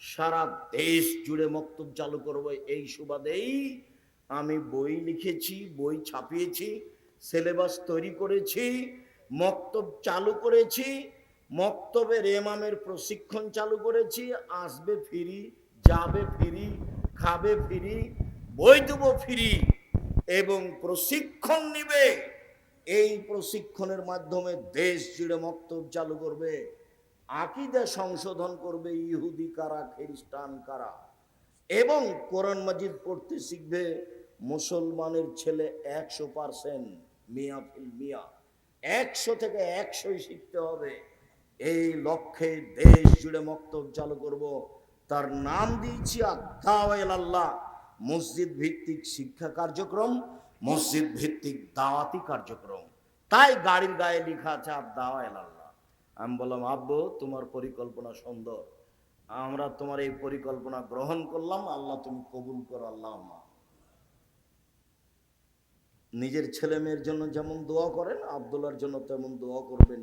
সারা দেশ জুড়ে মক্তব চালু করব। এই সুবাদেই আমি বই লিখেছি, বই ছাপিয়েছি, সিলেবাস তৈরি করেছি, মক্তব চালু করেছি, মক্তবের ইমামের প্রশিক্ষণ চালু করেছি। আসবে ফ্রি, যাবে ফ্রি, খাবে ফ্রি, বই দেবো ফ্রি, এবং প্রশিক্ষণ নিবে। এই প্রশিক্ষণের মাধ্যমে দেশ জুড়ে মক্তব চালু করবে, আকীদা সংশোধন করবে, ইহুদি কারা, খ্রিস্টান কারা, এবং কোরআন মাজিদ পড়তে শিখবে। মুসলমানের ছেলে 100% মিয়া ফিল মিয়া, 100 থেকে 100 শিখতে হবে। এই লক্ষ্যে দেশ জুড়ে মক্তব চালু করব। তার নাম দিয়েছি আদ-দাওয়া ইলাল্লাহ, মসজিদ ভিত্তিক শিক্ষা কার্যক্রম, মসজিদ ভিত্তিক দাওয়াতি কার্যক্রম। তাই গাড়ির গায়ে লেখা আছে আদ-দাওয়া ইলাল্লাহ। আমি বললাম, আব্বু তোমার পরিকল্পনা সুন্দর, আমরা তোমার এই পরিকল্পনা গ্রহণ করলাম, আল্লাহ তুমি কবুল করো। আল্লাহ নিজের ছেলে মেয়ের জন্য যেমন দোয়া করেন, আব্দুল্লাহর জন্য তেমন দোয়া করবেন,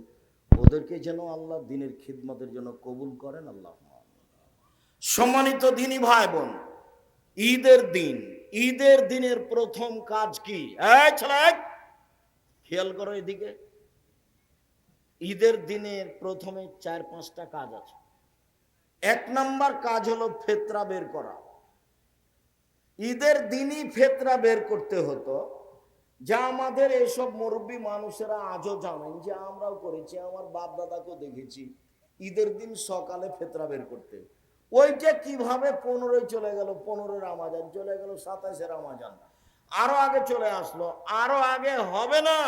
ওদেরকে যেন আল্লাহ দিনের খিদমতের জন্য কবুল করেন। আল্লাহ। সম্মানিত দিনী ভাই বোন, ঈদের দিন, ঈদের দিনের প্রথম কাজ কি? এই ছেলে, খেয়াল করো এদিকে। ঈদের দিনের প্রথমে 4-5টা কাজ আছে। 1 নাম্বার কাজ হলো ফেতরা বের করা। ঈদের দিনই ফেতরা বের করতে হতো, যা আমাদের এসব মুরব্বী মানুষেরা আজও জানেন, যে আমরাও করেছি, আমার বাপ দাদাকেও দেখেছি ঈদের দিন সকালে ফেতরা বের করতে। ওইটা কিভাবে 15 চলে গেল, 15 রামাজান চলে গেল, 27 রামাজান আরো আগে চলে আসলো, আরো আগে হবে না,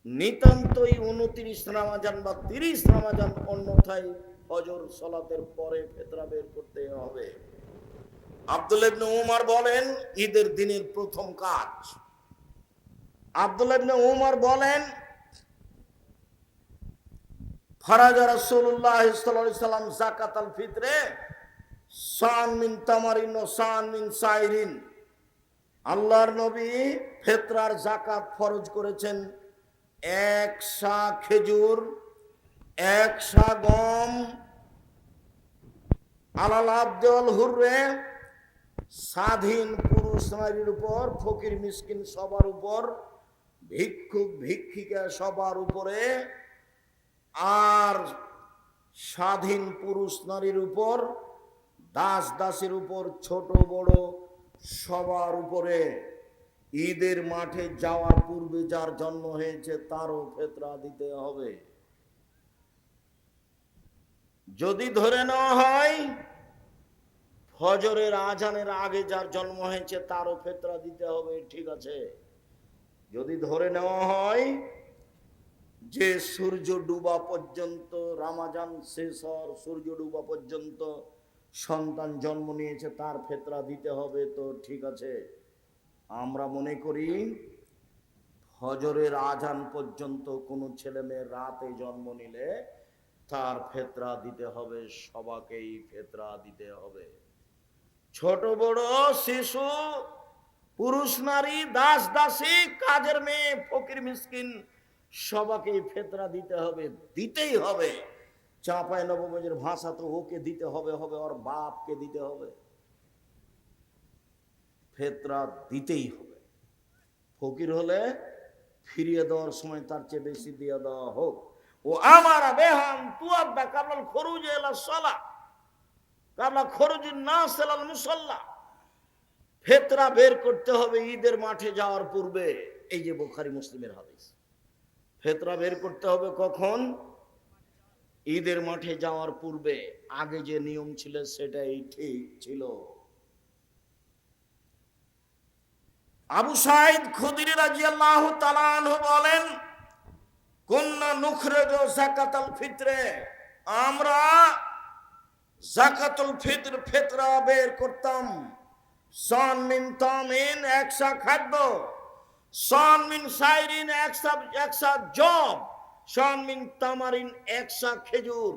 নিতান্তই 29 রামাজান বা 30 রামাজান, অন্যথায় ফজর সালাতের পরে ফেতরা বের করতে হবে। আব্দুল্লাহ ইবনে উমর বলেন, ঈদের দিনের প্রথম কাজ, আব্দুল্লাহ ইবনে উমর বলেন, ফারাজা রাসূলুল্লাহ সাল্লাল্লাহু আলাইহি সাল্লাম যাকাতাল ফিতরে সান মিন তামারিন ও সান মিন সাইরিন। আল্লাহর নবী ফিতরার যাকাত ফরজ করেছেন 1 সা খেজুর, 1 সা গম, আলাল আব্দুল হুররে, স্বাধীন পুরুষ নারীর উপর, ফকির মিসকিন সবার উপর, ভিক্ষুক ভিক্ষিকা সবার উপরে, আর স্বাধীন পুরুষ নারীর উপর, দাস দাসের উপর, ছোট বড় সবার উপরে। ঈদের মাঠে যাওয়ার পূর্বে যার জন্ম হয়েছে তারও ফিতরা দিতে হবে। যদি ধরে নেওয়া হয় ফজরের আজানের আগে যার জন্ম হয়েছে তারও ফিতরা দিতে হবে, ঠিক আছে। যদি ধরে নেওয়া হয় যে সূর্য ডুবা পর্যন্ত, রামাজান শেষ হওয়ার সূর্য ডুবা পর্যন্ত সন্তান জন্ম নিয়েছে, তার ফিতরা দিতে হবে, তো ঠিক আছে। আমরা মনে করি ফজরের আজান পর্যন্ত কোনো ছেলে মেয়ে রাতে জন্ম নিলে তার ফিতরা দিতে হবে, সবাইকেই ফিতরা দিতে হবে। ছোট বড়, শিশু, পুরুষ নারী, দাস দাসী, কাজের মেয়ে, ফকির মিসকিন সবাইকেই ফিতরা দিতে হবে, দিতেই হবে। চাঁপায় নবগঞ্জের ভাষা তো ওকে দিতে হবে, হবে ওর বাপকে দিতে হবে, ফিতরা দিতেই হবে। ফকির হলে ফিরিয়ে দেওয়ার সময় তার চেয়ে বেশি দিয়ে দেওয়া হোক। ও আমারা বেহান তুয়াদ্দা কাবলাল খরুজ ইলা সালাহ, কাবলা খরুজিন নাস ইলাল মুসাল্লা। ফেতরা বের করতে হবে ঈদের মাঠে যাওয়ার পূর্বে। এই যে বুখারী মুসলিমের হাদিস, ফেতরা বের করতে হবে কখন? ঈদের মাঠে যাওয়ার পূর্বে। আগে যে নিয়ম ছিল সেটাই ঠিক ছিল। আবু সাঈদ খুদরী রাদিয়াল্লাহু তাআলা আনহু বলেন, কুন্না নুখরিজু যাকাতাল ফিতরে, আমরা যাকাতুল ফিতর ফিতরা বের করতাম। সন মিন তামিন, একসা খাদ্য, সন মিন সাইরিন, একসা জব, সন মিন তামারিন, একসা খেজুর,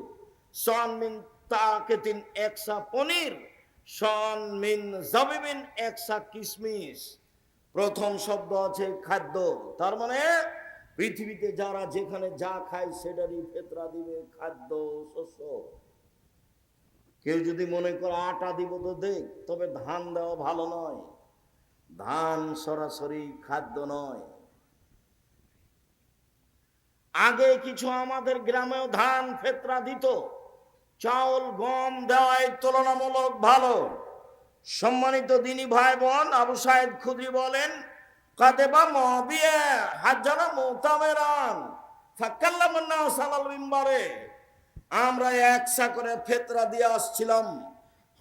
সন মিন তাকিতিন, একসা পনির, সন মিন জাবিবিন, একসা কিশমিশ। প্রথম শব্দ আছে খাদ্য, তার মানে পৃথিবীতে যারা যেখানে যা খায় সেটারই ফিতরা দিবে, খাদ্য শস্য। কেউ যদি মনে করে আটা দিব তো দেখ, তবে ধান দেওয়া ভালো নয়, ধান সরাসরি খাদ্য নয়। আগে কিছু আমাদের গ্রামেও ধান ফিতরা দিত, চাউল গম দেওয়াই তুলনামূলক ভালো। সম্মানিত দিনী ভাই বোন, আবু সাঈদ খুদরী বলেন, কাদেবা মুআবিয়া হাজ্জানা মুতামিরান ফাকাল্লামান নাস আলাল মিম্বারে, আমরা একসা করে ফিতরা দিয়ে আসছিলাম।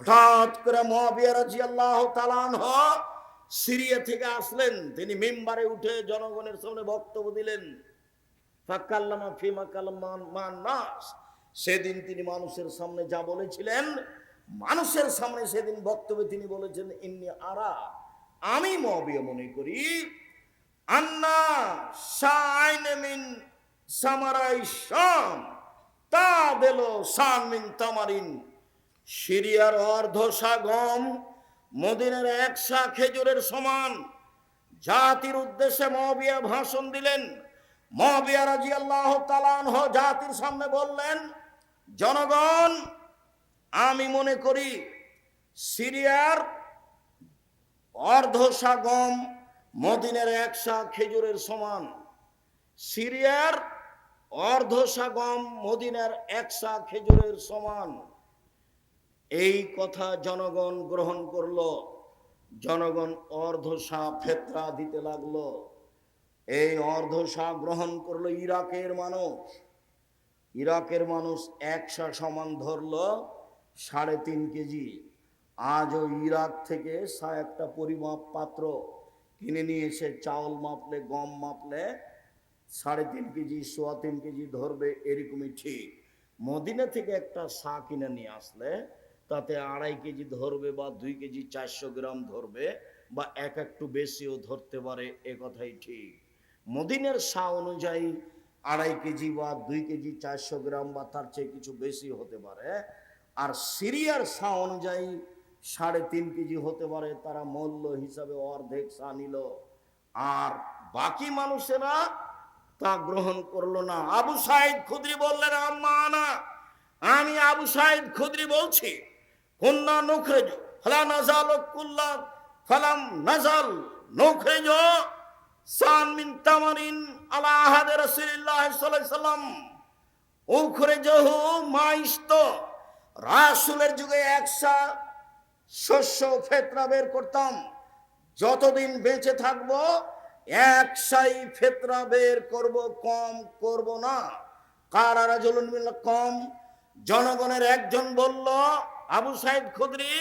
হঠাৎ করে মুআবিয়া রাদিয়াল্লাহু তাআলা আনহু সিরিয়া থেকে আসলেন, তিনি মিম্বারে উঠে জনগণের সামনে বক্তব্য দিলেন। ফাকাল্লামা ফিমা কালামান মান নাস, সেদিন তিনি মানুষের সামনে যা বলেছিলেন, মানুষের সামনে সেদিন বক্তব্যে তিনি বলেছেন, ইন্নী আরা, আমি মুআবিয়া মনে করি, আন্না শাইন মিন সামারাই শাম তাদেলো শান মিন তামারিন, সিরিয়ার অর্ধশা গম মদিনার একশা খেজুরের সমান। জাতির উদ্দেশ্যে মুআবিয়া ভাষণ দিলেন। মুআবিয়া রাদিয়াল্লাহু তাআলা আনহু জাতির সামনে বললেন, জনগণ, আমি মনে করি সিরিয়ার অর্ধশা গম মদিনার একশা খেজুরের সমান। সিরিয়ার অর্ধশা গম মদিনার একশা খেজুরের সমান। এই কথা জনগণ গ্রহণ করলো। জনগণ অর্ধশা ফিতরা দিতে লাগলো। এই অর্ধশা গ্রহণ করলো ইরাকের মানুষ। ইরাকের মানুষ একশা সমান ধরলো 3.5 কেজি। আজও ইরাক থেকে একটা পরিমাপ পাত্র কিনে নিয়ে এসে চাউল মাপলে, গম মাপলে 3.5 কেজি, 3.25 কেজি ধরবে, এরকমই ঠিক। মদিনা থেকে একটা কিনে নিয়ে আসলে তাতে 2.5 কেজি ধরবে, বা 2 কেজি 400 গ্রাম ধরবে, বা একটু বেশিও ধরতে পারে, এ কথাই ঠিক। মদিনার অনুযায়ী 2.5 কেজি বা 2 কেজি 400 গ্রাম বা তার চেয়ে কিছু বেশি হতে পারে। আর সিরিয়ার অনুযায়ী 3.5 কেজি হতে পারে। তারা মূল্য হিসাবে অর্ধেক নিল, আর বাকি মানুষেরা তা গ্রহণ করলো না। আবু সাঈদ খুদরী বললেন, আম্মা আনা, আমি আবু সাঈদ খুদরী বলছি, কুন্না নুখরিজু ফালা নাযালু কুল্লা ফালাম নাযাল নুখরিজু সান মিন তামারিন আলা আহাদে রাসূলিল্লাহ সাল্লাল্লাহু আলাইহি সাল্লাম উখরিজুহু মাইস্ত, রাসূলের যুগে একশা শস্য ফিতরা বের করতাম, যতদিন বেঁচে থাকবো একশাই ফিতরা বের করব, কম করব না। কারা রাজুলুন মিনাল কম, জনগণের একজন বলল, আবু সাঈদ খুদরী,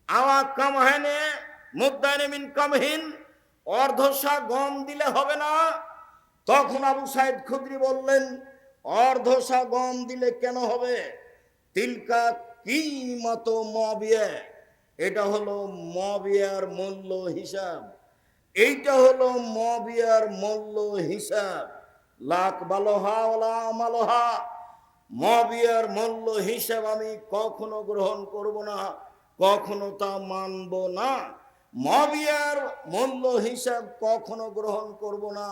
আওয়া কামহানে মুদ্দাইনে মিন কামহিন, অর্ধশা গম দিলে হবে না? তখন আবু সাঈদ খুদরী বললেন, অর্ধশা গম দিলে কেন হবে? তিলকা কিমাত মুআবিয়া, এটা হলো মুআবিয়ার মূল্য হিসাব, এইটা হলো মুআবিয়ার মূল্য হিসাব। লাক বালোহা ওয়ালা আমালোহা, মুআবিয়ার মূল্য হিসাব আমি কখনো গ্রহণ করব না, কখনো তা মানব না। মুআবিয়ার মূল্য হিসাব কখনো গ্রহণ করব না,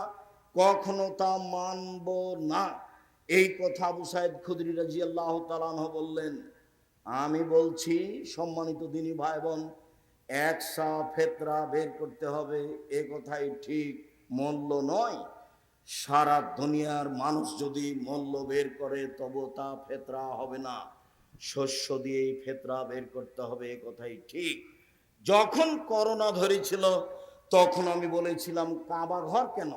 কখনো তা মানব না। এই কথা আবু সাঈদ খুদরী রাদিয়াল্লাহু তাআলা আনহু বললেন। আমি বলছি, সম্মানিত দিনী ভাই বোন, একশা ফিতরা বের করতে হবে, এ কথাই ঠিক, মূল্য নয়। সারা দুনিয়ার মানুষ যদি মূল্য বের করে তবে তা ফিতরা হবে না, শস্য দিয়েই ফিতরা বের করতে হবে, এ কথাই ঠিক। যখন করোনা ধরেছিল তখন আমি বলেছিলাম কাবা ঘর কেন,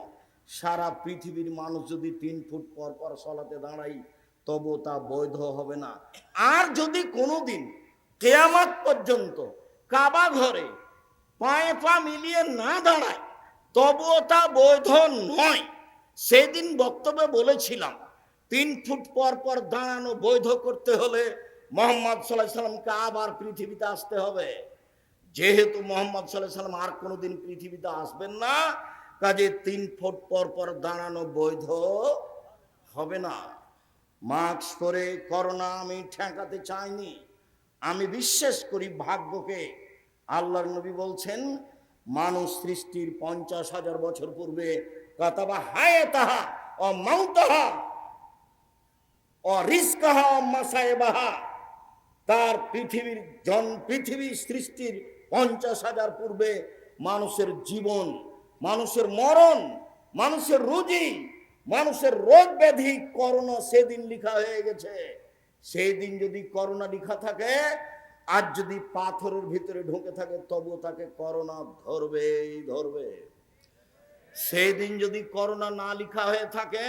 সারা পৃথিবীর মানুষ যদি 3 ফুট পর পর সলাতে দাঁড়াই তবু তা বৈধ হবে না। আর যদি কোনোদিন কিয়ামত পর্যন্ত কাবা ঘরে পায়ে পা মিলিয়ে না দাঁড়ায় তবুও তা বৈধ নয়। সেদিন বক্তব্যে বলেছিলাম 3 ফুট পর পর দাঁড়ানো বৈধ করতে হলে মোহাম্মদ সাল্লাল্লাহু আলাইহি সাল্লামকে আবার পৃথিবীতে আসতে হবে। যেহেতু মোহাম্মদ সাল্লাল্লাহু আলাইহি সাল্লাম আর কোনোদিন পৃথিবীতে আসবেন না, কাজে 3 ফুট পর পর দাঁড়ানো বৈধ হবে না। মাস্ক পরে করোনা আমি ঠেকাতে চাইনি। আমি বিশ্বাস করি ভাগ্যকে। আল্লাহর নবী বলছেন মানুষ সৃষ্টির 50,000 বছর পূর্বে কাতাবা হায়াতাহা ও মাউতাহা ও রিজকাহা ও মাসায়েবাহা, তার পৃথিবী সৃষ্টির 50,000 পূর্বে মানুষের জীবন, মানুষের মরণ, মানুষের রুজি, মানুষের রোগ ব্যাধি, করোনা সেদিন লেখা হয়ে গেছে। সেই দিন যদি করোনা লেখা থাকে, আজ যদি পাথরের ভিতরে ঢুকে থাকে তবু তাকে করোনা ধরবেই ধরবে। সেই দিন যদি করোনা না লেখা হয়ে থাকে,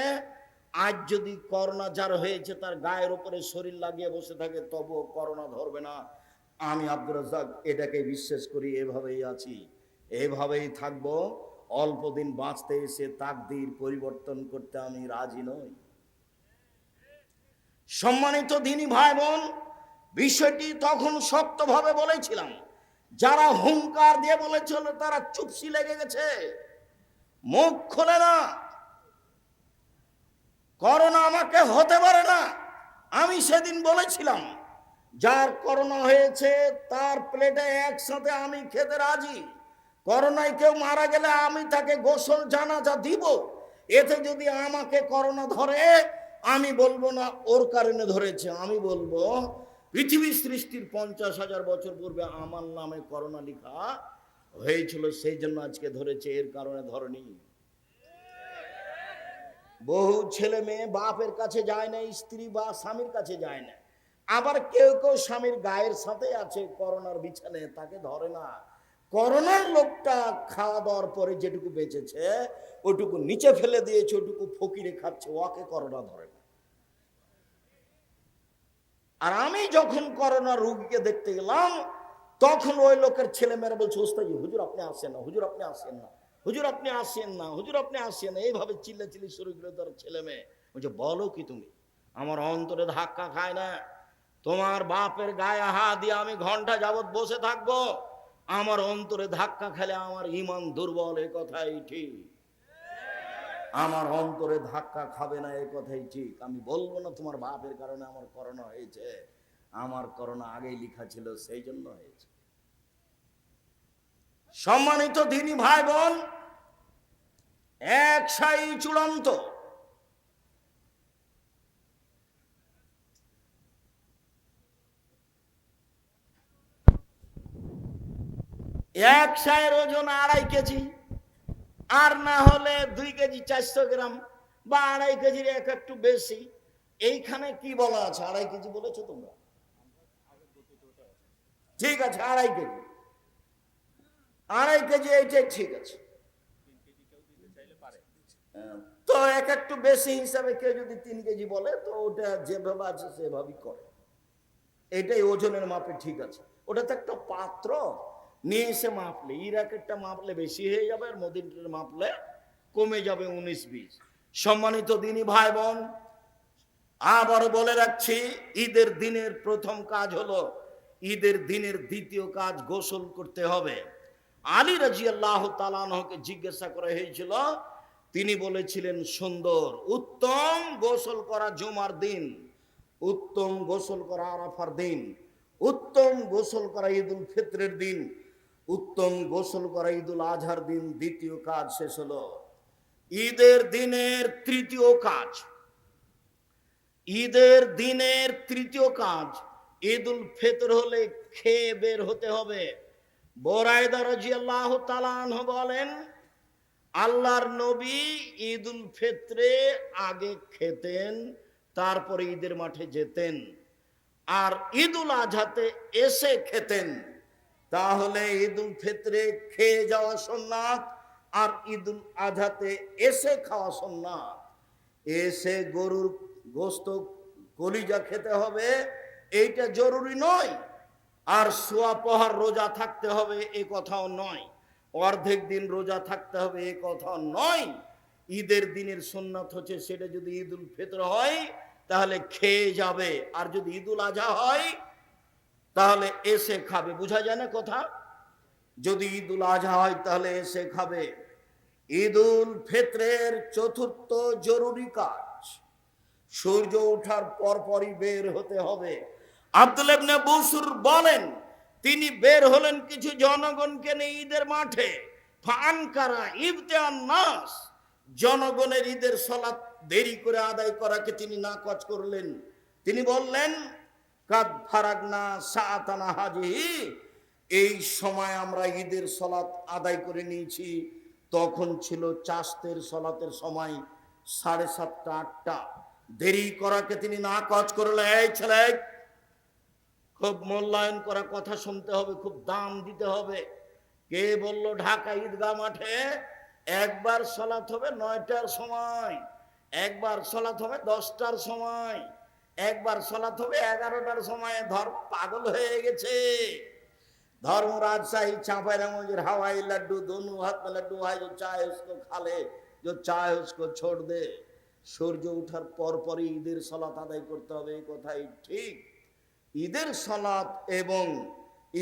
আজ যদি করোনা যার হয়েছে তার গায়ের উপরে শরীর লাগিয়ে বসে থাকে তবুও করোনা ধরবে না। আমি আব্দুর রাজ্জাক এটাকে বিশ্বাস করি, এভাবেই আছি, এভাবেই থাকবো। অল্প দিন বাঁচতে এসে তাকদীর পরিবর্তন করতে আমি রাজি নই। সম্মানিত দিনী ভাই বোন, বিষয়টি তখন শক্তভাবে বলেছিলাম। যারা হুঙ্কার দিয়ে বলেছিল তারা চুপসি লেগে গেছে, মুখ খোলে না। করোনা আমাকে হতে পারে না। আমি সেদিন বলেছিলাম যার করোনা হয়েছে তার প্লেটে একসাথে আমি খেতে রাজি। করোনায় কেউ মারা গেলে আমি তাকে গোসল জানাজা দিব। এতে যদি আমাকে করোনা ধরে আমি বলবো না ওর কারণে ধরেছে, আমি বলবো পৃথিবী সৃষ্টির 50,000 বছর পূর্বে আমার নামে করোনা লেখা হয়েছিল, সেই জন্য আজকে ধরেছে, এর কারণে ধরেনি। বহু ছেলে মেয়ে বাপের কাছে যায় না, স্ত্রী বা স্বামীর কাছে যায় না। আবার কেউ কেউ স্বামীর গায়ের সাথে আছে করোনার বিছানে, তাকে ধরে না। করোনার লোকটা খাওয়া দাওয়ার পরে যেটুকু বেঁচেছে ওটুকু নিচে ফেলে দিয়েছে, ওটুকু ফকিরে খাচ্ছে, ওকে করোনা ধরে না। আর আমি যখন করোনা রোগীকে দেখতে গেলাম তখন ওই লোকের ছেলে মেয়েরা বলছে ওস্তাদ হুজুর আপনি আসেন না, হুজুর আপনি আসেন না, হুজুর আপনি আসেন না, হুজুর আপনি আসেন না, এইভাবে চিল্লাচিল্লি শুরু করে তার ছেলে মেয়ে। বলছে বলো কি তুমি? আমার অন্তরে ধাক্কা খায় না। তোমার বাপের গায়ে হাত দিয়ে আমি ঘন্টা যাবত বসে থাকবো, আমার অন্তরে ধাক্কা খেলে আমার ঈমান দুর্বল, এই কথাই ঠিক। আমার অন্তরে ধাক্কা খাবে না, এই কথাই ঠিক। আমি বলবো না তোমার বাপের কারণে আমার করোনা হয়েছে, আমার করোনা আগেই লেখা ছিল, সেই জন্য হয়েছে। সম্মানিত দিনী ভাই বোন, একসাই চূড়ান্ত। এক সায়ের ওজন 2.5 কেজি, আর না হলে 2 কেজি 400 গ্রাম বা 2.5 কেজির একটু বেশি। এইখানে কি বলা আছে? 2.5 কেজি বলেছো তোমরা? ঠিক আছে, 2.5 কেজি, 2.5 কেজি এইটাই ঠিক আছে। তো একটু বেশি হিসাবে কেউ যদি 3 কেজি বলে তো ওটা যেভাবে আছে সেভাবেই করে, এটাই ওজনের মাপে ঠিক আছে। ওটা তো একটা পাত্র, নিয়ে এসে মাপলে ইরাকেরটা মাপলে বেশি হয়ে যাবে আর মদিনার মাপলে কমে যাবে 19-20। সম্মানিত দিনী ভাই বোন, আবার বলে রাখছি, ঈদের দিনের প্রথম কাজ হলো, ঈদের দিনের দ্বিতীয় কাজ গোসল করতে হবে। আলী রাদিয়াল্লাহু তাআলা আনহুকে জিজ্ঞাসা করা হয়েছিল, তিনি বলেছিলেন সুন্দর উত্তম গোসল করা জুমার দিন, উত্তম গোসল করা আরাফার দিন, উত্তম গোসল করা ঈদুল ফিতরের দিন, উত্তম গোসল করা ঈদুল আজহার দিন। দ্বিতীয় কাজ শেষ হলো। ঈদের দিনের তৃতীয় কাজ, ঈদের দিনের তৃতীয় কাজ, ঈদুল ফিতর হলে খেয়ে বের হতে হবে। বুরায়দা রাদিয়াল্লাহু তাআলা আনহু বলেন, আল্লাহর নবী ঈদুল ফিতরে আগে খেতেন, তারপরে ঈদের মাঠে যেতেন, আর ঈদুল আজহাতে এসে খেতেন। তাহলে ঈদুল ফিতরে খেয়ে যাওয়া সুন্নাত, আর ঈদুল আজহাতে এসে খাওয়া সুন্নাত। এসে গরুর গোস্ত কলিজা খেতে হবে এইটা জরুরি নয়, আর সোয়া পহার রোজা থাকতে হবে এ কথাও নয়, অর্ধেক দিন রোজা থাকতে হবে এ কথাও নয়। ঈদের দিনের সুন্নাত হচ্ছে সেটা যদি ঈদুল ফিতর হয় তাহলে খেয়ে যাবে, আর যদি ঈদুল আজহা হয় তাহলে এসে খাবে। বোঝা যায় না কথা? যদি ঈদুল আজহা হয় তাহলে এসে খাবে। ঈদুল ফিতরের চতুর্থ জরুরি কাজ, সূর্য ওঠার পরপরই বের হতে হবে। আব্দুল্লাহ ইবনে বুসর বলেন, তিনি বের হলেন কিছু জনগণকে নিয়ে ঈদের মাঠে। ফানকারা ইবতিআন নাস, জনগণের ঈদের সালাত দেরি করে আদায় করাকে তিনি নাকচ করলেন। তিনি বললেন, কাদ ফারাগনা সাআতানা হাজিহি, এই সময় আমরা ঈদের সালাত আদায় করে নিয়েছি। তখন ছিল চাস্তের সালাতের সময় 7:30 8টা। দেরি করাকে তিনি নাকচ করলেন। এই ছেলে, খুব মূল্যায়ন করা কথা শুনতে হবে, খুব দাম দিতে হবে। কে বলল ঢাকা ঈদগাহ মাঠে একবার সালাত হবে 9টার সময়, একবার সালাত হবে 10টার সময়, একবার সালাত হবে 11টার সময়? ধর্ম পাগল হয়ে গেছে। धर्म राजशाही चांपाइनगंज हवाई लड्डू दोनों हाथ में लड्डू है, जो चाहे उसको खा ले, जो चाहे उसको छोड़ दे। সূর্য ওঠার পরপরই ঈদের সালাত আদায় করতে হবে, এই কথাই ঠিক। ঈদের সালাত এবং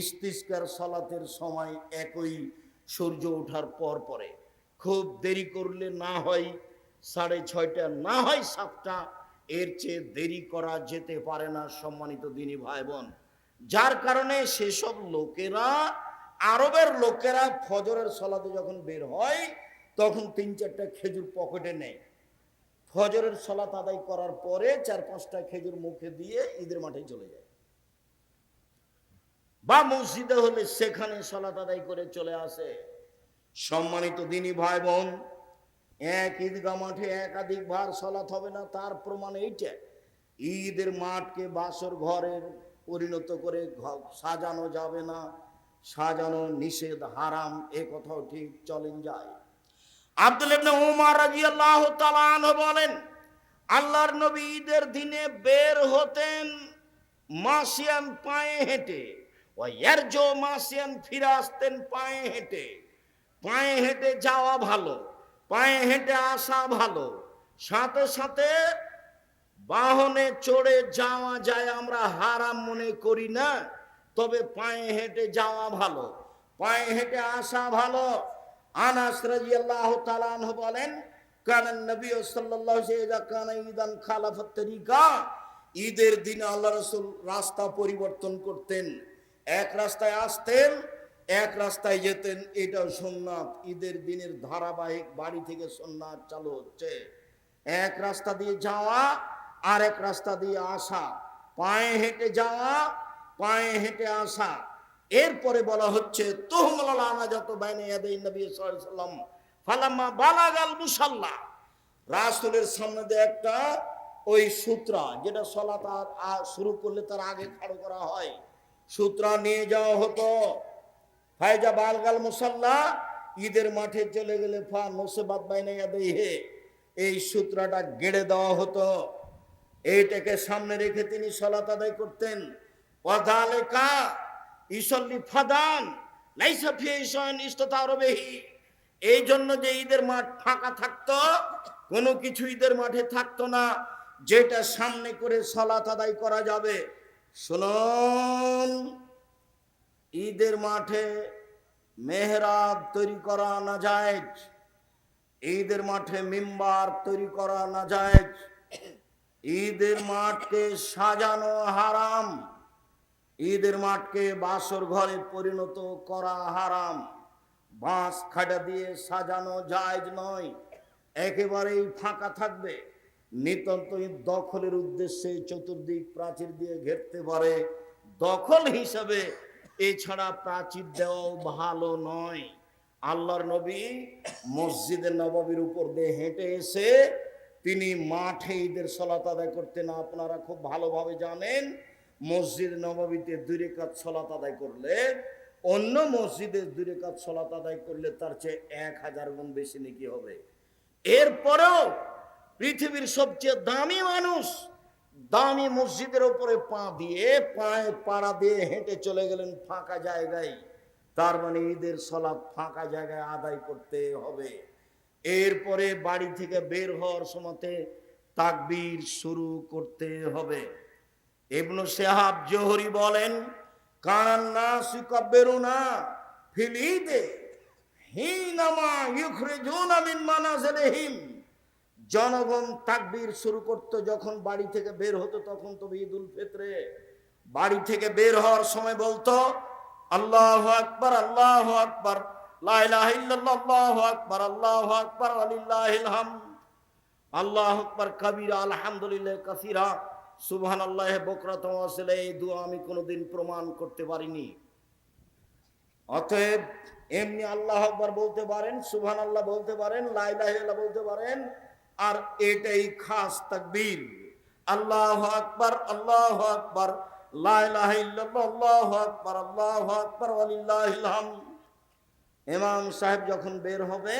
ইস্তিসকার সালাতের সময় একই, সূর্য ওঠার পরপরে। খুব দেরি করলে না হয় 6:30, না হয় 7টা, এর চেয়ে দেরি করা যেতে পারে না সম্মানিত দিনী ভাই বোন। যার কারণে সেসব লোকেরা, আরবের লোকেরা ফজরের সালাতে যখন বের হয় তখন 3-4টা খেজুর পকেটে নেয়। ফজরের সালাত আদায় করার পরে 4-5টা খেজুর মুখে দিয়ে ঈদের মাঠে চলে যায়, বা মসজিদে হলে সেখানে সালাত আদায় করে চলে আসে। সম্মানিত দিনী ভাই বোন, এক ঈদগাহ মাঠে একাধিকবার সালাত হবে না, তার প্রমাণ এইটা। ঈদের মাঠকে বাসর ঘরের পরিণত করে সাজানো যাবে না, সাজানো নিষেধ, হারাম, এ কথাও ঠিক চলেন যায়। আব্দুল্লাহ ইবনে উমর রাদিয়াল্লাহু তাআলা আনহু বলেন, আল্লাহর নবী ঈদের দিনে বের হতেন মাসিয়ান, পায়ে হেঁটে, ও ইয়ারজু মাসিয়ান, ফিরে আসতেন পায়ে হেঁটে। পায়ে হেঁটে যাওয়া ভালো, পায়ে হেঁটে আসা ভালো, সাথে সাথে বাহনে চড়ে যাওয়া যায় আমরা হারাম মনে করি না, তবে পায়ে হেঁটে যাওয়া ভালো, পায়ে হেঁটে আসা ভালো। আনাস রাদিয়াল্লাহু তাআলা আনহু বলেন, কানান নবী সাল্লাল্লাহু আলাইহি ওয়া সাল্লাম কানা ঈদান খালাফাত তরিকা, ঈদের দিনে আল্লাহ রাসূল রাস্তা পরিবর্তন করতেন। এক রাস্তায় আসতেন, এক রাস্তায় যেতেন, এটা সুন্নাত। ঈদের দিনের ধারাবাহিক বাড়ি থেকে সুন্নাত চালু হচ্ছে। এক রাস্তা দিয়ে যাওয়া, আর এক রাস্তা দিয়ে আসা, পায়ে হেঁটে যাওয়া, পায়ে হেঁটে আসা। এরপরে বলা হচ্ছে তুহমাল আনাজাতু বাইনা ইয়াদাই নবী সাল্লাল্লাহু আলাইহি ওয়াসাল্লাম ফালাম্মা বালাগাল মুসাল্লা, রাসূলের সামনে দিয়ে একটা ওই সূত্রা, যেটা সালাত শুরু করলে তার আগে খাড়ো করা হয়, সূত্রা নিয়ে যাওয়া হতো। ফায়জা বালগাল মুসাল্লা, ঈদের মাঠে চলে গেলে ফা নসবাত বাইনা ইয়াদাইহি, এই সূত্রটা গেড়ে দেওয়া হতো। এইটাকে সামনে রেখে তিনি সালাত আদায় করতেন। ওয়াযালিকা ইসাল্লি ফাদান লাইসা ফিহি শাইউন ইসতাতারা বিহি, এই জন্য যে ঈদের মাঠ ফাঁকা থাকতো, কোনো কিছু ঈদের মাঠে থাকতো না যেটা সামনে করে সালাত আদায় করা যাবে। শুনুন, ঈদের মাঠে মেহরাব তৈরি করা নাজায়েজ, ঈদের মাঠে মিম্বার তৈরি করা নাজায়েজ, ঈদের মাঠকে সাজানো হারাম, ঈদের মাঠকে বাসর ঘরে পরিণত করা হারাম। বাঁশ খাটা দিয়ে সাজানো জায়েজ নয়, একেবারেই ফাঁকা থাকবে। নিতান্ত দখলের উদ্দেশ্যে চতুর্দিক প্রাচীর দিয়ে ঘেরতে পারে, দখল হিসাবে, এছাড়া প্রাচীর দেওয়াও ভালো নয়। আল্লাহর নবী মসজিদে নববীর উপর দিয়ে হেঁটে এসে তিনি মাঠে ঈদের সালাত আদায় করতেন। আপনারা খুব ভালোভাবে জানেন, মসজিদ নববীতে 2 রাকাত সালাত আদায় করলে অন্য মসজিদে 2 রাকাত সালাত আদায় করলে তার চেয়ে 1000 গুণ বেশি নেকি হবে। এরপরেও পৃথিবীর সবচেয়ে দামি মানুষ দামি মসজিদের উপরে পা দিয়ে পায়ে পাড়া দিয়ে হেঁটে চলে গেলেন ফাঁকা জায়গায়। তার মানে ঈদের সালাত ফাঁকা জায়গায় আদায় করতে হবে। এরপরে বাড়ি থেকে বের হওয়ার সময়তে তাকবীর শুরু করতে হবে। ইবনে শিহাব জোহরি বলেন, কানান নাস ইউকাব্বিরুনা ফিল ঈদে হিনামা ইউখরিজুনা মিন মানাজিলিহিম। জনগণ তাকবীর শুরু করত যখন বাড়ি থেকে বের হতো, তখন তো ঈদুল ফিতরে। বাড়ি থেকে বের হওয়ার সময় বলতো আল্লাহু আকবার, আল্লাহু আকবার, লা ইলাহা ইল্লাল্লাহ, আল্লাহু আকবার, আল্লাহু আকবার, ওয়ালিল্লাহিল হামদ, আল্লাহু আকবার কাবীরা, আলহামদুলিল্লাহ কাসীরা, সুবহানাল্লাহি বুকরাতাও ওয়া আসীলা। এই দোয়া আমি কোনোদিন প্রমাণ করতে পারিনি। অতএব এমনি আল্লাহু আকবার বলতে পারেন, সুবহানাল্লাহ বলতে পারেন, লা ইলাহা ইল্লাল্লাহ বলতে পারেন, আর এটাই খাস তাকবীর। আল্লাহু আকবার, আল্লাহু আকবার, লা ইলাহা ইল্লাল্লাহ, আল্লাহু আকবার, আল্লাহু আকবার, ওয়ালিল্লাহিল হামদ। ইমাম সাহেব যখন বের হবে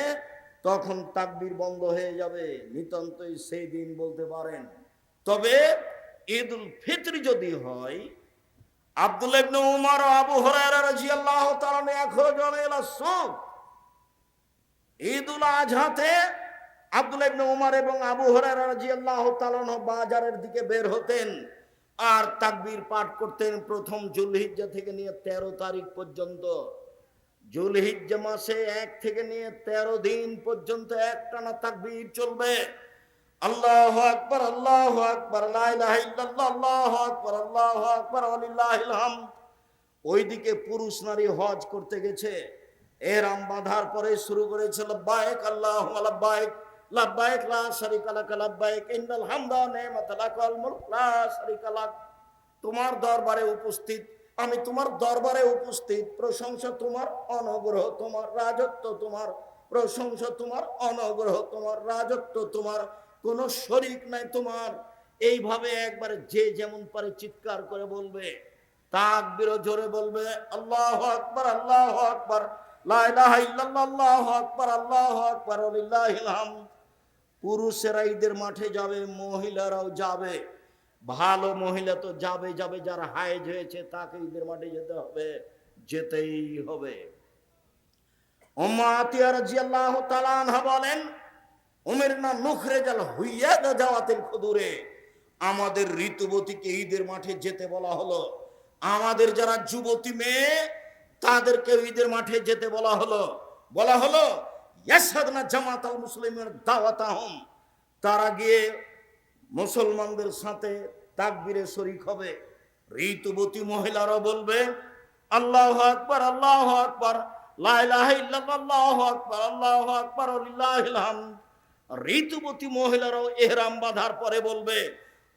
তখন তাকবীর বন্ধ হয়ে যাবে। নিতান্তই সেই দিন বলতে পারেন। তবে ঈদুল ফিতর যদি হয়, আব্দুল্লাহ ইবনে উমর ও আবু হুরায়রা রাদিয়াল্লাহু তাআলা ইয়াখরুজুনা ইলা সুক। ঈদুল আজহাতে আব্দুল্লাহ ইবনে উমর এবং আবু হুরায়রা রাদিয়াল্লাহু তাআলা বাজারের দিকে বের হতেন আর তাকবীর পাঠ করতেন প্রথম যুলহিজ্জা থেকে নিয়ে 13 তারিখ পর্যন্ত। যুলহিজ্জা মাসে 1 থেকে নিয়ে 13 দিন পর্যন্ত একটানা তাকবীর চলবে। আল্লাহু আকবার, আল্লাহু আকবার, লা ইলাহা ইল্লাল্লাহ, আল্লাহু আকবার, আল্লাহু আকবার, ওয়ালিল্লাহিল হামদ। ওইদিকে পুরুষ নারী হজ করতে গেছে, এহরাম বাঁধার পরে শুরু করেছে লাব্বাইক আল্লাহুম্মা লাব্বাইক, লাব্বাইক লা শারীকা লাক, লাব্বাইক ইন্নাল হামদা ওয়া নি'মাতা লাক ওয়াল মুলক লা শারীকা লাক। তোমার দরবারে উপস্থিত, আমি তোমার দরবারে উপস্থিত, প্রশংসা তোমার, অনুগ্রহ তোমার, রাজত্ব তোমার, প্রশংসা তোমার, অনুগ্রহ তোমার, রাজত্ব তোমার, কোনো শরীক নাই তোমার। এইভাবে একবারে যে যেমন পারে চিৎকার করে বলবে, তাকবীর জোরে বলবে, আল্লাহু আকবার, আল্লাহু আকবার, লা ইলাহা ইল্লাল্লাহ, আল্লাহু আকবার, আল্লাহু আকবার, ওয়ালিল্লাহিল হামদ। পুরুষেরা ঈদের মাঠে যাবে, মহিলারাও যাবে। ভালো মহিলা তো যাবে যাবে, যারা হায়েজ হয়েছে তাকে ঈদের মাঠে যেতে হবে, যেতেই হবে। উম্মে আতিয়া রাদিয়াল্লাহু তাআলা আনহা বলেন, উমিরনা নুখরিজাল হুইয়াদা জাওয়াতিল খুদুরে। আমাদের ঋতুবতীকে ঈদের মাঠে যেতে বলা হলো। আমাদের যারা যুবতী মেয়ে তাদেরকে ঈদের মাঠে যেতে বলা হলো। বলা হলো ইয়াশহাদনা জামাতাল মুসলিমিন দাওয়াতাহুম। তারা গিয়ে মুসলমানদের সাথে তাকবীরে শরীক হবে। ঋতুবতী মহিলারা বলবে আল্লাহু আকবার, আল্লাহু আকবার, লা ইলাহা ইল্লাল্লাহ, আল্লাহু আকবার, আল্লাহু আকবার, ওয়ালিল্লাহিল হামদ। ঋতুবতী মহিলারাও ইহরাম বাঁধার পরে বলবে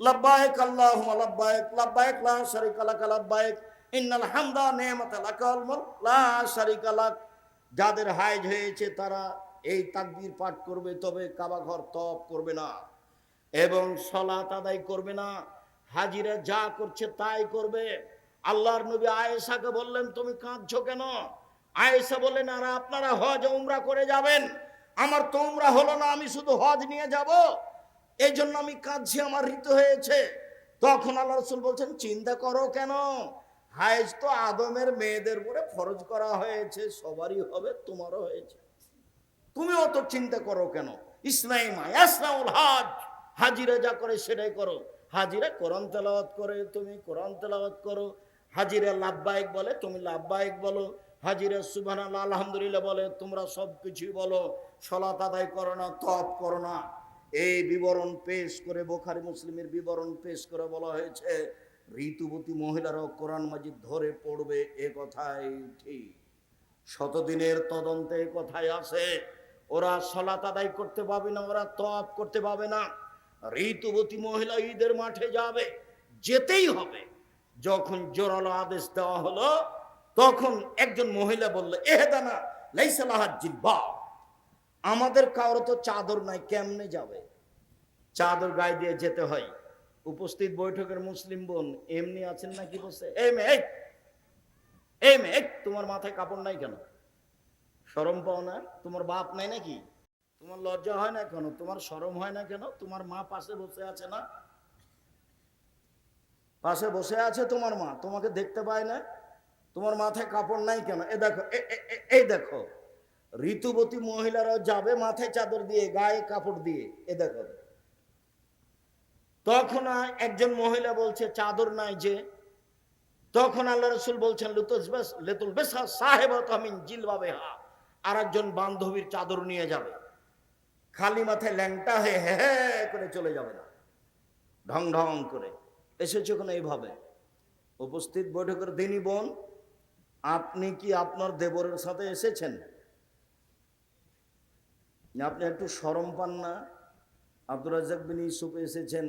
লাব্বাইক আল্লাহুম্মা লাব্বাইক, লাব্বাইক লা শারীকা লাক, লাব্বাইক ইন্নাল হামদা ওয়া নি'মাতা লাক ওয়াল মুলক লা শারীকা লাক। যাদের হায়েজ হয়েছে তারা এই তাকবীর পাঠ করবে, তবে কাবা ঘর তওয়াফ করবে না এবং সালাত আদায় করবে না। হাজিরা যা করছে তাই করবে। আল্লাহর নবী আয়েশাকে বললেন, তুমি কাঁদছো কেন? আয়েশা বললেন, আর আপনারা হজ উমরা করে যাবেন, আমার তো উমরা হলো না, আমি শুধু হজ নিয়ে যাব, এই জন্য আমি কাঁদছি, আমার ঋতু হয়েছে। তখন আল্লাহ রাসূল বলছেন, চিন্তা করো কেন? হায়েজ তো আদমের মেয়েদের উপরে ফরজ করা হয়েছে, সবারই হবে, তোমারও হয়েছে, তুমি অত চিন্তা করো কেন? ইসলামা ইয়াসনাউল হজ, হাজিরা যা করে সেটাই করো। হাজিরা কোরআন তেলাওয়াত করে, তুমি কোরআন তেলাওয়াত করো। হাজিরা লাব্বাইক বলে, তুমি লাব্বাইক বলো। হাজিরা সুবহানাল্লাহ আলহামদুলিল্লাহ বলে, তোমরা সব কিছুই বলো। সালাত আদায় করো না, তওয়াফ করো না। এই বিবরণ পেশ করে, বুখারী মুসলিমের বিবরণ পেশ করে বলা হয়েছে ঋতুবতী মহিলারাও কোরআন মাজিদ ধরে পড়বে। এ কথাই ঠিক। শতদিনের তদন্তে কথায় আছে, ওরা সালাত আদায় করতে পাবে না, ওরা তওয়াফ করতে পাবে না। ঋতুবতী মহিলা ঈদের মাঠে যাবে, যেতেই হবে। যখন জোরালো আদেশ দেওয়া হলো তখন একজন মহিলা বলল, এহদানা লাইসা লাহা জিলবাব। আমাদের কারো তো চাদর নাই, কেমনে যাবে? চাদর গায়ে দিয়ে যেতে হয়। উপস্থিত বৈঠকের মুসলিম বোন এমনি আছেন নাকি? বলছে, এই মেয়ে, এই মেয়ে, তোমার মাথায় কাপড় নাই কেন? শরম পাও না? তোমার বাপ নাই নাকি? তোমার লজ্জা হয় না কেন? তোমার শরম হয় না কেন? তোমার মা পাশে বসে আছে না? পাশে বসে আছে তোমার মা, তোমাকে দেখতে পায় না? তোমার মাথায় কাপড় নাই কেন? এ দেখো, এই দেখো, ঋতুবতী মহিলারাও যাবে মাথায় চাদর দিয়ে, গায়ে কাপড় দিয়ে। এ দেখো, তখন একজন মহিলা বলছে চাদর নাই যে। তখন আল্লাহ রসুল বলছেন লেতুল বেসা সাহেবাত মিন জিলবাবিহা, আর একজন বান্ধবীর চাদর নিয়ে যাবে, খালি মাথায় ল্যাংটা হয়ে হে হে করে চলে যাবে না, ঢং ঢং করে। এসেছে কোনো এইভাবে? উপস্থিত বৈঠকের দিনই বোন, আপনি কি আপনার দেবরের সাথে এসেছেন? আপনি একটু শরম পান না? আব্দুর রাজ্জাক বিন ইউসুফ এসেছেন,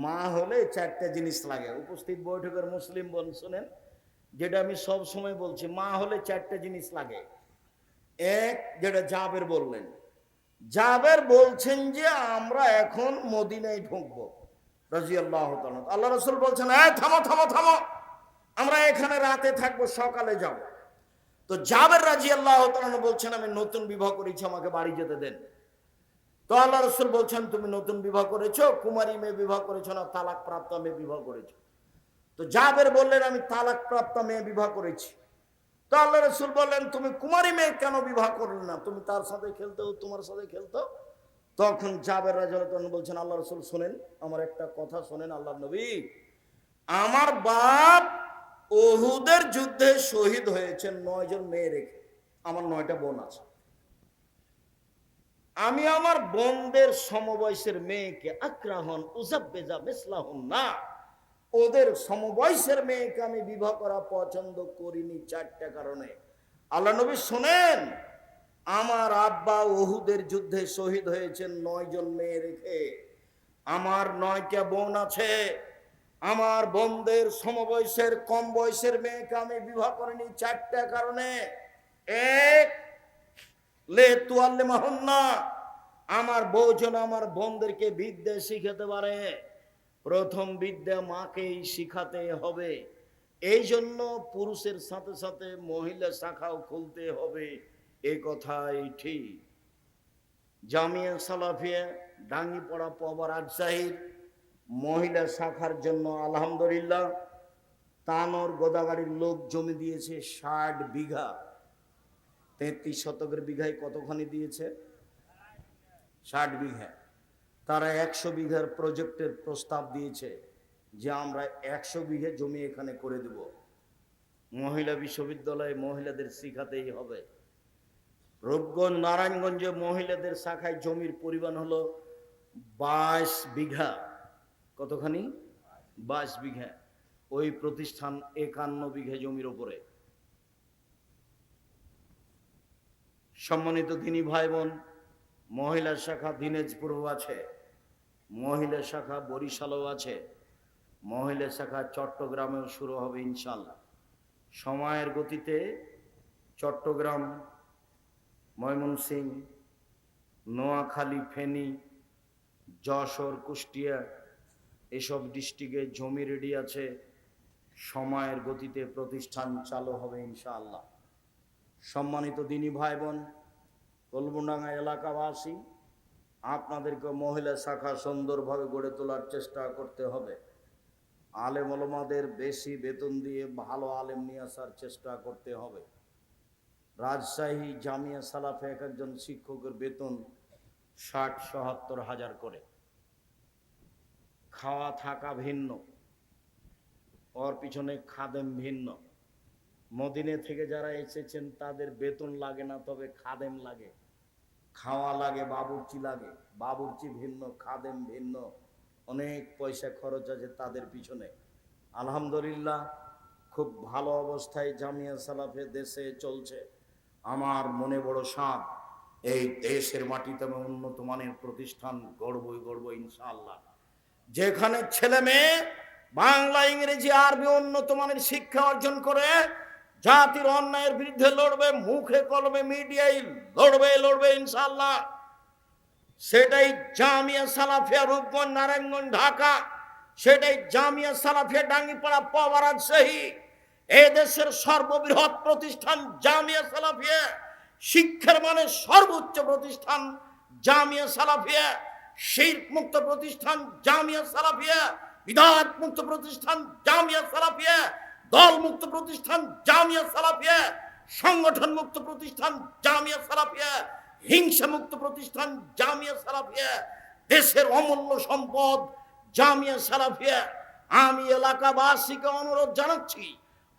মা হলে চারটা জিনিস লাগে। উপস্থিত বৈঠকের মুসলিম বোন শুনেন, যেটা আমি সব সময় বলছি, মা হলে চারটা জিনিস লাগে। এক, যেটা জাবের বললেন, জাবের বলছেন যে আমরা এখন মদিনায় ঢুকবো রাদিয়াল্লাহু তাআলা। আল্লাহ রাসূল বলছেন, এই থামো থামো থামো, আমরা এখানে রাতে থাকবো, সকালে যাব। তো জাবের রাদিয়াল্লাহু তাআলা বলছেন, আমি নতুন বিবাহ করেছি, আমাকে বাড়ি যেতে দেন। তো আল্লাহ রসুল বলছেন, তুমি নতুন বিবাহ করেছো, কুমারী মেয়ে বিবাহ করেছো না তালাক প্রাপ্ত মেয়ে বিবাহ করেছো? তো জাবের বললেন, আমি তালাক প্রাপ্ত মেয়ে বিবাহ করেছি। তো আল্লাহ রসুল বললেন, তুমি কুমারী মেয়ে কেন বিবাহ করলে না? তুমি তার সাথে খেলতো, তোমার সাথে খেলতো। তখন জাবের রাদিয়াল্লাহু তাআলা বলছেন, আল্লাহ রসুল শোনেন, আমার একটা কথা শোনেন, আল্লাহ নবী, আমার বাপ উহুদের যুদ্ধে শহীদ হয়েছেন 9 জন মেয়ে রেখে, আমার 9টা বোন আছে। আমি আমার বোনদের সমবয়সের মেয়েকে আক্রাহন উজাব্বেজা মিসলাহুন না, ওদের সমবয়সের মেয়েকে আমি বিবাহ করা পছন্দ করিনি 4টা কারণে। আল্লাহ নবী শোনেন, আমার আব্বা উহুদের যুদ্ধে শহীদ হয়েছেন 9 জন মেয়ে রেখে, আমার 9টা বোন আছে, আমার বোনদের সমবয়সের কম বয়সের মেয়েকে আমি বিবাহ করিনি 4টা কারণে। এক, লে তুয়াল্লে মাহুন্না, আমার বউ যেন আমার বোনদেরকে বিদ্যা শিখাতে পারে, প্রথম বিদ্যা মাকেই শিখাতে হবে। এই জন্য পুরুষের সাথে সাথে মহিলা শাখাও খুলতে হবে, এ কথাই ঠিক। জামিয়া সালাফিয়া ডাঙ্গিপাড়া পবা রাজশাহীর মহিলা শাখার জন্য আলহামদুলিল্লাহ তানোর গোদাগাড়ির লোক জমি দিয়েছে 60 বিঘা। 33 শতকের বিঘায় কতখানি দিয়েছে? 60 বিঘা। তারা 100 বিঘার প্রজেক্টের প্রস্তাব দিয়েছে যে আমরা 100 বিঘা জমি এখানে করে দেব, মহিলা বিশ্ববিদ্যালয়ে মহিলাদের শিখাতেই হবে। রূপগঞ্জ নারায়ণগঞ্জে মহিলাদের শাখায় জমির পরিমাণ হলো 22 বিঘা। কতখানি? 22 বিঘা। ওই প্রতিষ্ঠান 51 বিঘা জমির ওপরে। সম্মানিত দিনী ভাই বোন, মহিলা শাখা দিনাজপুরেও আছে, মহিলা শাখা বরিশালেও আছে, মহিলা শাখা চট্টগ্রামেও শুরু হবে ইনশাআল্লাহ। সময়ের গতিতে চট্টগ্রাম, ময়মনসিংহ, নোয়াখালী, ফেনী, যশোর, কুষ্টিয়া এসব ডিস্ট্রিক্টে জমি রেডি আছে, সময়ের গতিতে প্রতিষ্ঠান চালু হবে ইনশাআল্লাহ। সম্মানিত দিনী ভাই বোন, কলমডাঙ্গা এলাকাবাসী, আপনাদেরকে মহিলা শাখা সুন্দরভাবে গড়ে তোলার চেষ্টা করতে হবে। আলেম ওলামাদের বেশি বেতন দিয়ে ভালো আলেম নিয়ে আসার চেষ্টা করতে হবে। রাজশাহী জামিয়া সালাফে এক একজন শিক্ষকের বেতন 60-70 হাজার করে, খাওয়া থাকা ভিন্ন, ওর পিছনে খাদেম ভিন্ন। মদিনে থেকে যারা এসেছেন তাদের বেতন লাগে না, তবে খাদেম লাগে, খাওয়া লাগে, বাবুর্চি লাগে, বাবুর্চি ভিন্ন, খাদেম ভিন্ন, অনেক পয়সা খরচ আছে তাদের পিছনে। আলহামদুলিল্লাহ খুব ভালো অবস্থায় জামিয়া সালাফে দেশে চলছে। আমার মনে বড় সাধ, এই দেশের মাটিতে আমি উন্নত মানের প্রতিষ্ঠান গড়বই গড়ব ইনশাআল্লাহ, যেখানে ছেলে মেয়ে বাংলা, ইংরেজি, আরবি উন্নত মানের শিক্ষা অর্জন করে জাতির অন্যায়ের বিরুদ্ধে লড়বে, মুখে কলমে মিডিয়ায় লড়বে ইনশাআল্লাহ। সেটাই জামিয়া সালাফিয়া রূপগঞ্জ, নারায়ণগঞ্জ, ঢাকা, সেটাই জামিয়া সালাফিয়া ডাঙ্গিপাড়া, পবা, রাজশাহী। এ দেশের সর্ববৃহৎ প্রতিষ্ঠান জামিয়া সালাফিয়া, শিক্ষার মানে সর্বোচ্চ প্রতিষ্ঠান জামিয়া সালাফিয়া, শিরক মুক্ত প্রতিষ্ঠান জামিয়া সালাফিয়া, বিদআত মুক্ত প্রতিষ্ঠান জামিয়া সালাফিয়া, দল মুক্ত প্রতিষ্ঠান জামিয়া সালাফিয়া, সংগঠন মুক্ত প্রতিষ্ঠান জামিয়া সালাফিয়া, হিংসা মুক্ত প্রতিষ্ঠান জামিয়া সালাফিয়া, দেশের অমূল্য সম্পদ জামিয়া সালাফিয়া। আমি এলাকাবাসীকে অনুরোধ জানাচ্ছি,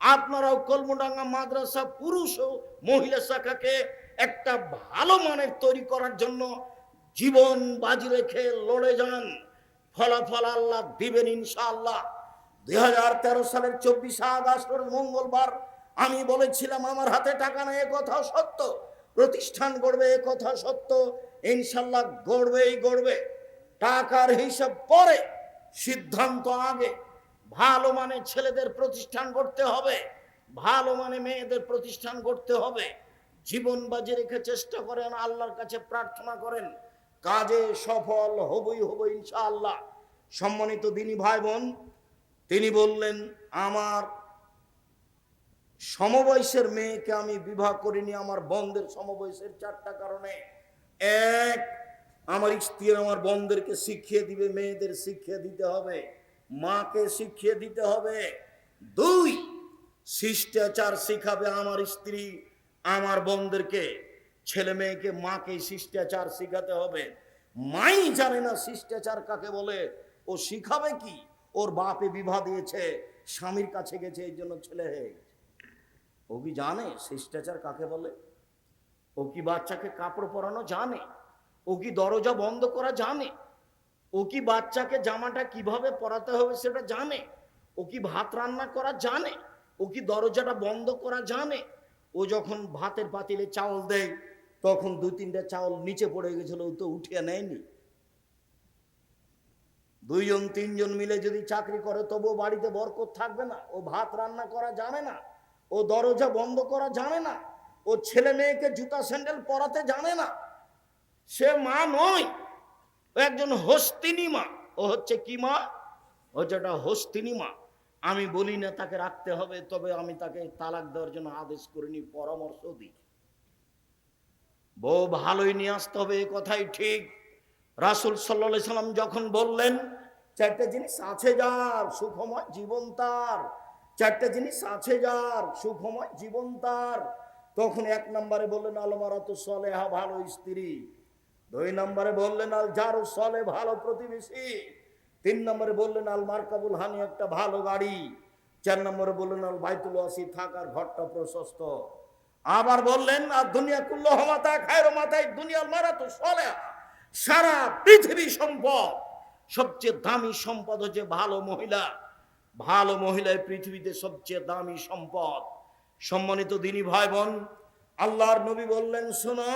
আপনারাও কলমডাঙ্গা মাদ্রাসা পুরুষ ও মহিলা শাখাকে একটা ভালো মানের তৈরি করার জন্য জীবন বাজি রেখে লড়ে যান। ফলাফল আল্লাহ দিবেন ইনশাআল্লাহ। 2013 সালের 24 আগস্ট মঙ্গলবার আমি বলেছিলাম আমার হাতে টাকা নেই, এ কথা সত্য। প্রতিষ্ঠান গড়বে, এ কথা সত্য। ইনশাআল্লাহ গড়বেই গড়বে। টাকার হিসাব পরে, সিদ্ধান্ত আগে। ভালো মানে ছেলেদের প্রতিষ্ঠান করতে হবে, ভালো মানে মেয়েদের প্রতিষ্ঠান করতে হবে। জীবন বাজি রেখে চেষ্টা করেন, আল্লাহর কাছে প্রার্থনা করেন, কাজে সফল হবই হব ইনশাআল্লাহ। সম্মানিত দিনী ভাই বোন, তিনি বললেন আমার সমবয়সের মেয়েকে আমি বিবাহ করিনি আমার বোনদের সমবয়সের 4টা কারণে। এক, আমার স্ত্রী আমার বোনদেরকে শিখিয়ে দিবে, মেয়েদের শিখিয়ে দিতে হবে, মাকে শিখিয়ে দিতে হবে। 2, শিষ্টাচার শিখাবে আমার স্ত্রী আমার বোনদেরকে, ছেলে মেয়েকে মাকে শিষ্টাচার শিখাতে হবে। মাই জানে না শিষ্টাচার কাকে বলে, ও শিখাবে কি? ওর বাপে বিবাহ দিয়েছে, স্বামীর কাছে গেছে, এই জন্য ছেলে হয়ে গেছে। ও কি জানে শিষ্টাচার কাকে বলে? ও কি বাচ্চাকে কাপড় পরানো জানে? ও কি দরজা বন্ধ করা জানে? ও কি বাচ্চাকে জামাটা কিভাবে পরাতে হবে সেটা জানে? ও কি ভাত রান্না করা জানে? ও কি দরজাটা বন্ধ করা জানে? ও যখন ভাতের পাতিলে চাউল দেয় তখন 2-3টা চাউল নিচে পড়ে গেছিল, ও তো উঠিয়ে নেয়নি। 2-3জন মিলে যদি চাকরি করে তবুও বাড়িতে বরকত থাকবে না। ও ভাত রান্না করা জানে না, ও দরজা বন্ধ করা জানে না, ও ছেলে মেয়েকে জুতা স্যান্ডেল পরাতে জানে না। সে মা নয়, ও একজন হস্তিনী মা। ও হচ্ছে কি মা? ও যেটা হস্তিনী মা। আমি বলি না তাকে রাখতে হবে, তবে আমি তাকে তালাক দেওয়ার জন্য আদেশ করিনি, পরামর্শ দিই। বউ ভালোই নিয়ে আসতে হবে, এ কথাই ঠিক। রাসূল সাল্লাল্লাহু আলাইহি সাল্লাম যখন বললেন 4টে জিনিস আছে যার সুখময় জীবন তার, 4টে জিনিস আছে যার সুখময় জীবন তার, তখন 1 নম্বরে বললেন আল মারাতু সালেহা, ভালো স্ত্রী। 2 নম্বরে বললেন আল জারু সালে, ভালো প্রতিবেশী। 3 নম্বরে বললেন আল মারকাবুল হানি, একটা ভালো গাড়ি। 4 নম্বরে বললেন আল বাইতুল ওয়াসি, থাকার ঘরটা প্রশস্ত। আবার বললেন আর দুনিয়া কুল্লুহা মাতা খায়রু মাতাই দুনিয়াল মারাতু সালেহা, সারা পৃথিবী সম্পদ, সবচেয়ে দামি সম্পদ হচ্ছে ভালো মহিলা। ভালো মহিলাই পৃথিবীতে সবচেয়ে দামি সম্পদ। সম্মানিত দিনী ভাই বোন, আল্লাহর নবী বললেন শোনো,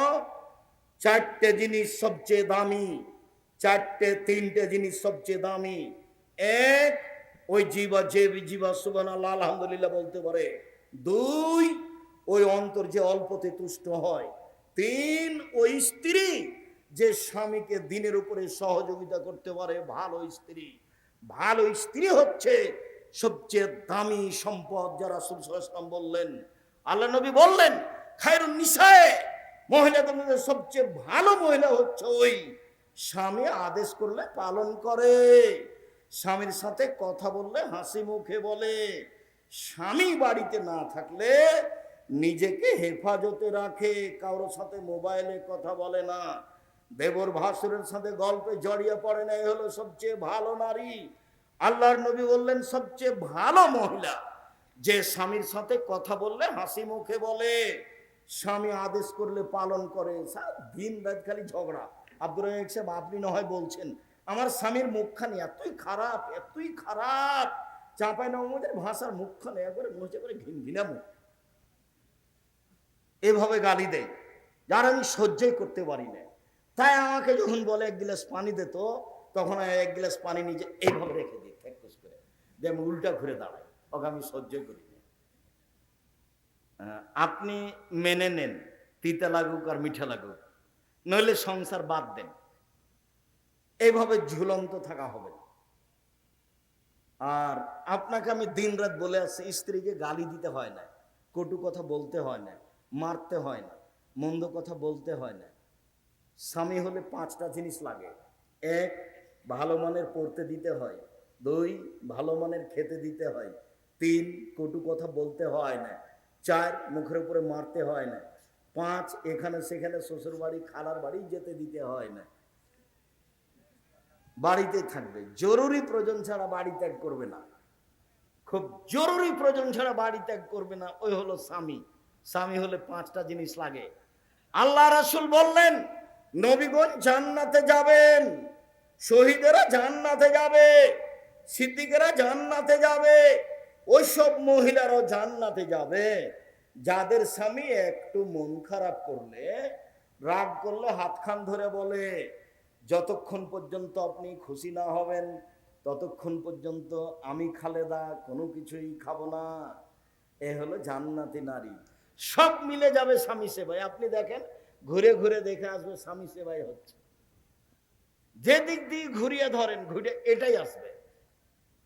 4টে জিনিস সবচেয়ে দামি, 3টে জিনিস সবচেয়ে দামি। 1, ওই জিবা, যে জিবা সুবহানাল্লাহ আলহামদুলিল্লাহ বলতে পারে। 2, ওই অন্তর যে অল্পতে তুষ্ট হয়। 3, ওই স্ত্রী যে স্বামীকে দিনের উপরে সহযোগিতা করতে পারে, ভালো স্ত্রী। ভালো স্ত্রী হচ্ছে সবচেয়ে দামি সম্পদ, যারা রাসূল সাল্লাল্লাহু আলাইহি ওয়াসাল্লাম বললেন। আল্লাহ নবী বললেন খায়রুন নিসায়ে, মহিলাদের মধ্যে সবচেয়ে ভালো মহিলা হচ্ছে ওই স্বামী আদেশ করলে পালন করে, স্বামীর সাথে কথা বললে হাসি মুখে বলে, স্বামী বাড়িতে না থাকলে নিজেকে হেফাজতে রাখে, কারোর সাথে মোবাইলে কথা বলে না, দেবর ভাসুরের সাথে গল্পে জড়িয়ে পড়ে না। এই হলো সবচেয়ে ভালো নারী। আল্লাহর নবী বললেন সবচেয়ে ভালো মহিলা যে স্বামীর সাথে কথা বললে হাসি মুখে বলে, স্বামী আদেশ করলে পালন করে। দিন রাত খালি ঝগড়া। আব্দুর রাজ্জাক সাহেব, আপনি না হয় বলছেন আমার স্বামীর মুখখানি এতই খারাপ, এতই খারাপ, চাঁপাইনবাবগঞ্জের ভাষার মুখখানি একবারে মনে করে ঘিনঘিনা মুখ, এভাবে গালি দেয় যার আমি সহ্যই করতে পারি না। তাই আমাকে যখন বলে 1 গ্লাস পানি দে, তো তখন 1 গ্লাস পানি নিজে এইভাবে রেখে দিই ফেকুস করে, যে আমি উল্টা ঘুরে দাঁড়াই, ওকে আমি সহ্যই করি না। আপনি মেনে নেন, তিতা লাগুক আর মিঠা লাগুক, নইলে সংসার বাদ দেন। এইভাবে ঝুলন্ত থাকা হবে না। আর আপনাকে আমি দিনরাত বলে আসছি, স্ত্রীকে গালি দিতে হয় না, কটু কথা বলতে হয় না, মারতে হয় না, মন্দ কথা বলতে হয় না। স্বামী হলে 5টা জিনিস লাগে। 1, ভালো মানের পড়তে দিতে হয়। 2, ভালো মানের খেতে দিতে হয়। 3, কটু কথা বলতে হয় না। 4, মুখের উপরে মারতে হয় না। 5, এখানে সেখানে শ্বশুর বাড়ি খালার বাড়ি যেতে দিতে হয় না। বাড়িতে থাকবে, জরুরি প্রয়োজন ছাড়া বাড়ি ত্যাগ করবে না। খুব জরুরি প্রয়োজন ছাড়া বাড়ি ত্যাগ করবে না, ওই হলো স্বামী। স্বামী হলে 5টা জিনিস লাগে। আল্লাহ রাসূল বললেন, নবীগণ জান্নাতে যাবেন, শহীদেরা জান্নাতে যাবে, সিদ্দিকেরা জান্নাতে যাবে, ওইসব মহিলারাও জান্নাতে যাবে যাদের স্বামী একটু মন খারাপ করলে, রাগ করলে হাতখান ধরে বলে, যতক্ষণ পর্যন্ত আপনি খুশি না হবেন ততক্ষণ পর্যন্ত আমি খালেদা কোনো কিছুই খাবো না। এ হলো জান্নাতি নারী। সব মিলে যাবে স্বামী সেবায়। আপনি দেখেন, ঘুরে ঘুরে দেখে আসবে স্বামী সেবাই হচ্ছে। যে দিক দিয়ে ঘুরিয়ে ধরেন, ঘুরে এটাই আসবে।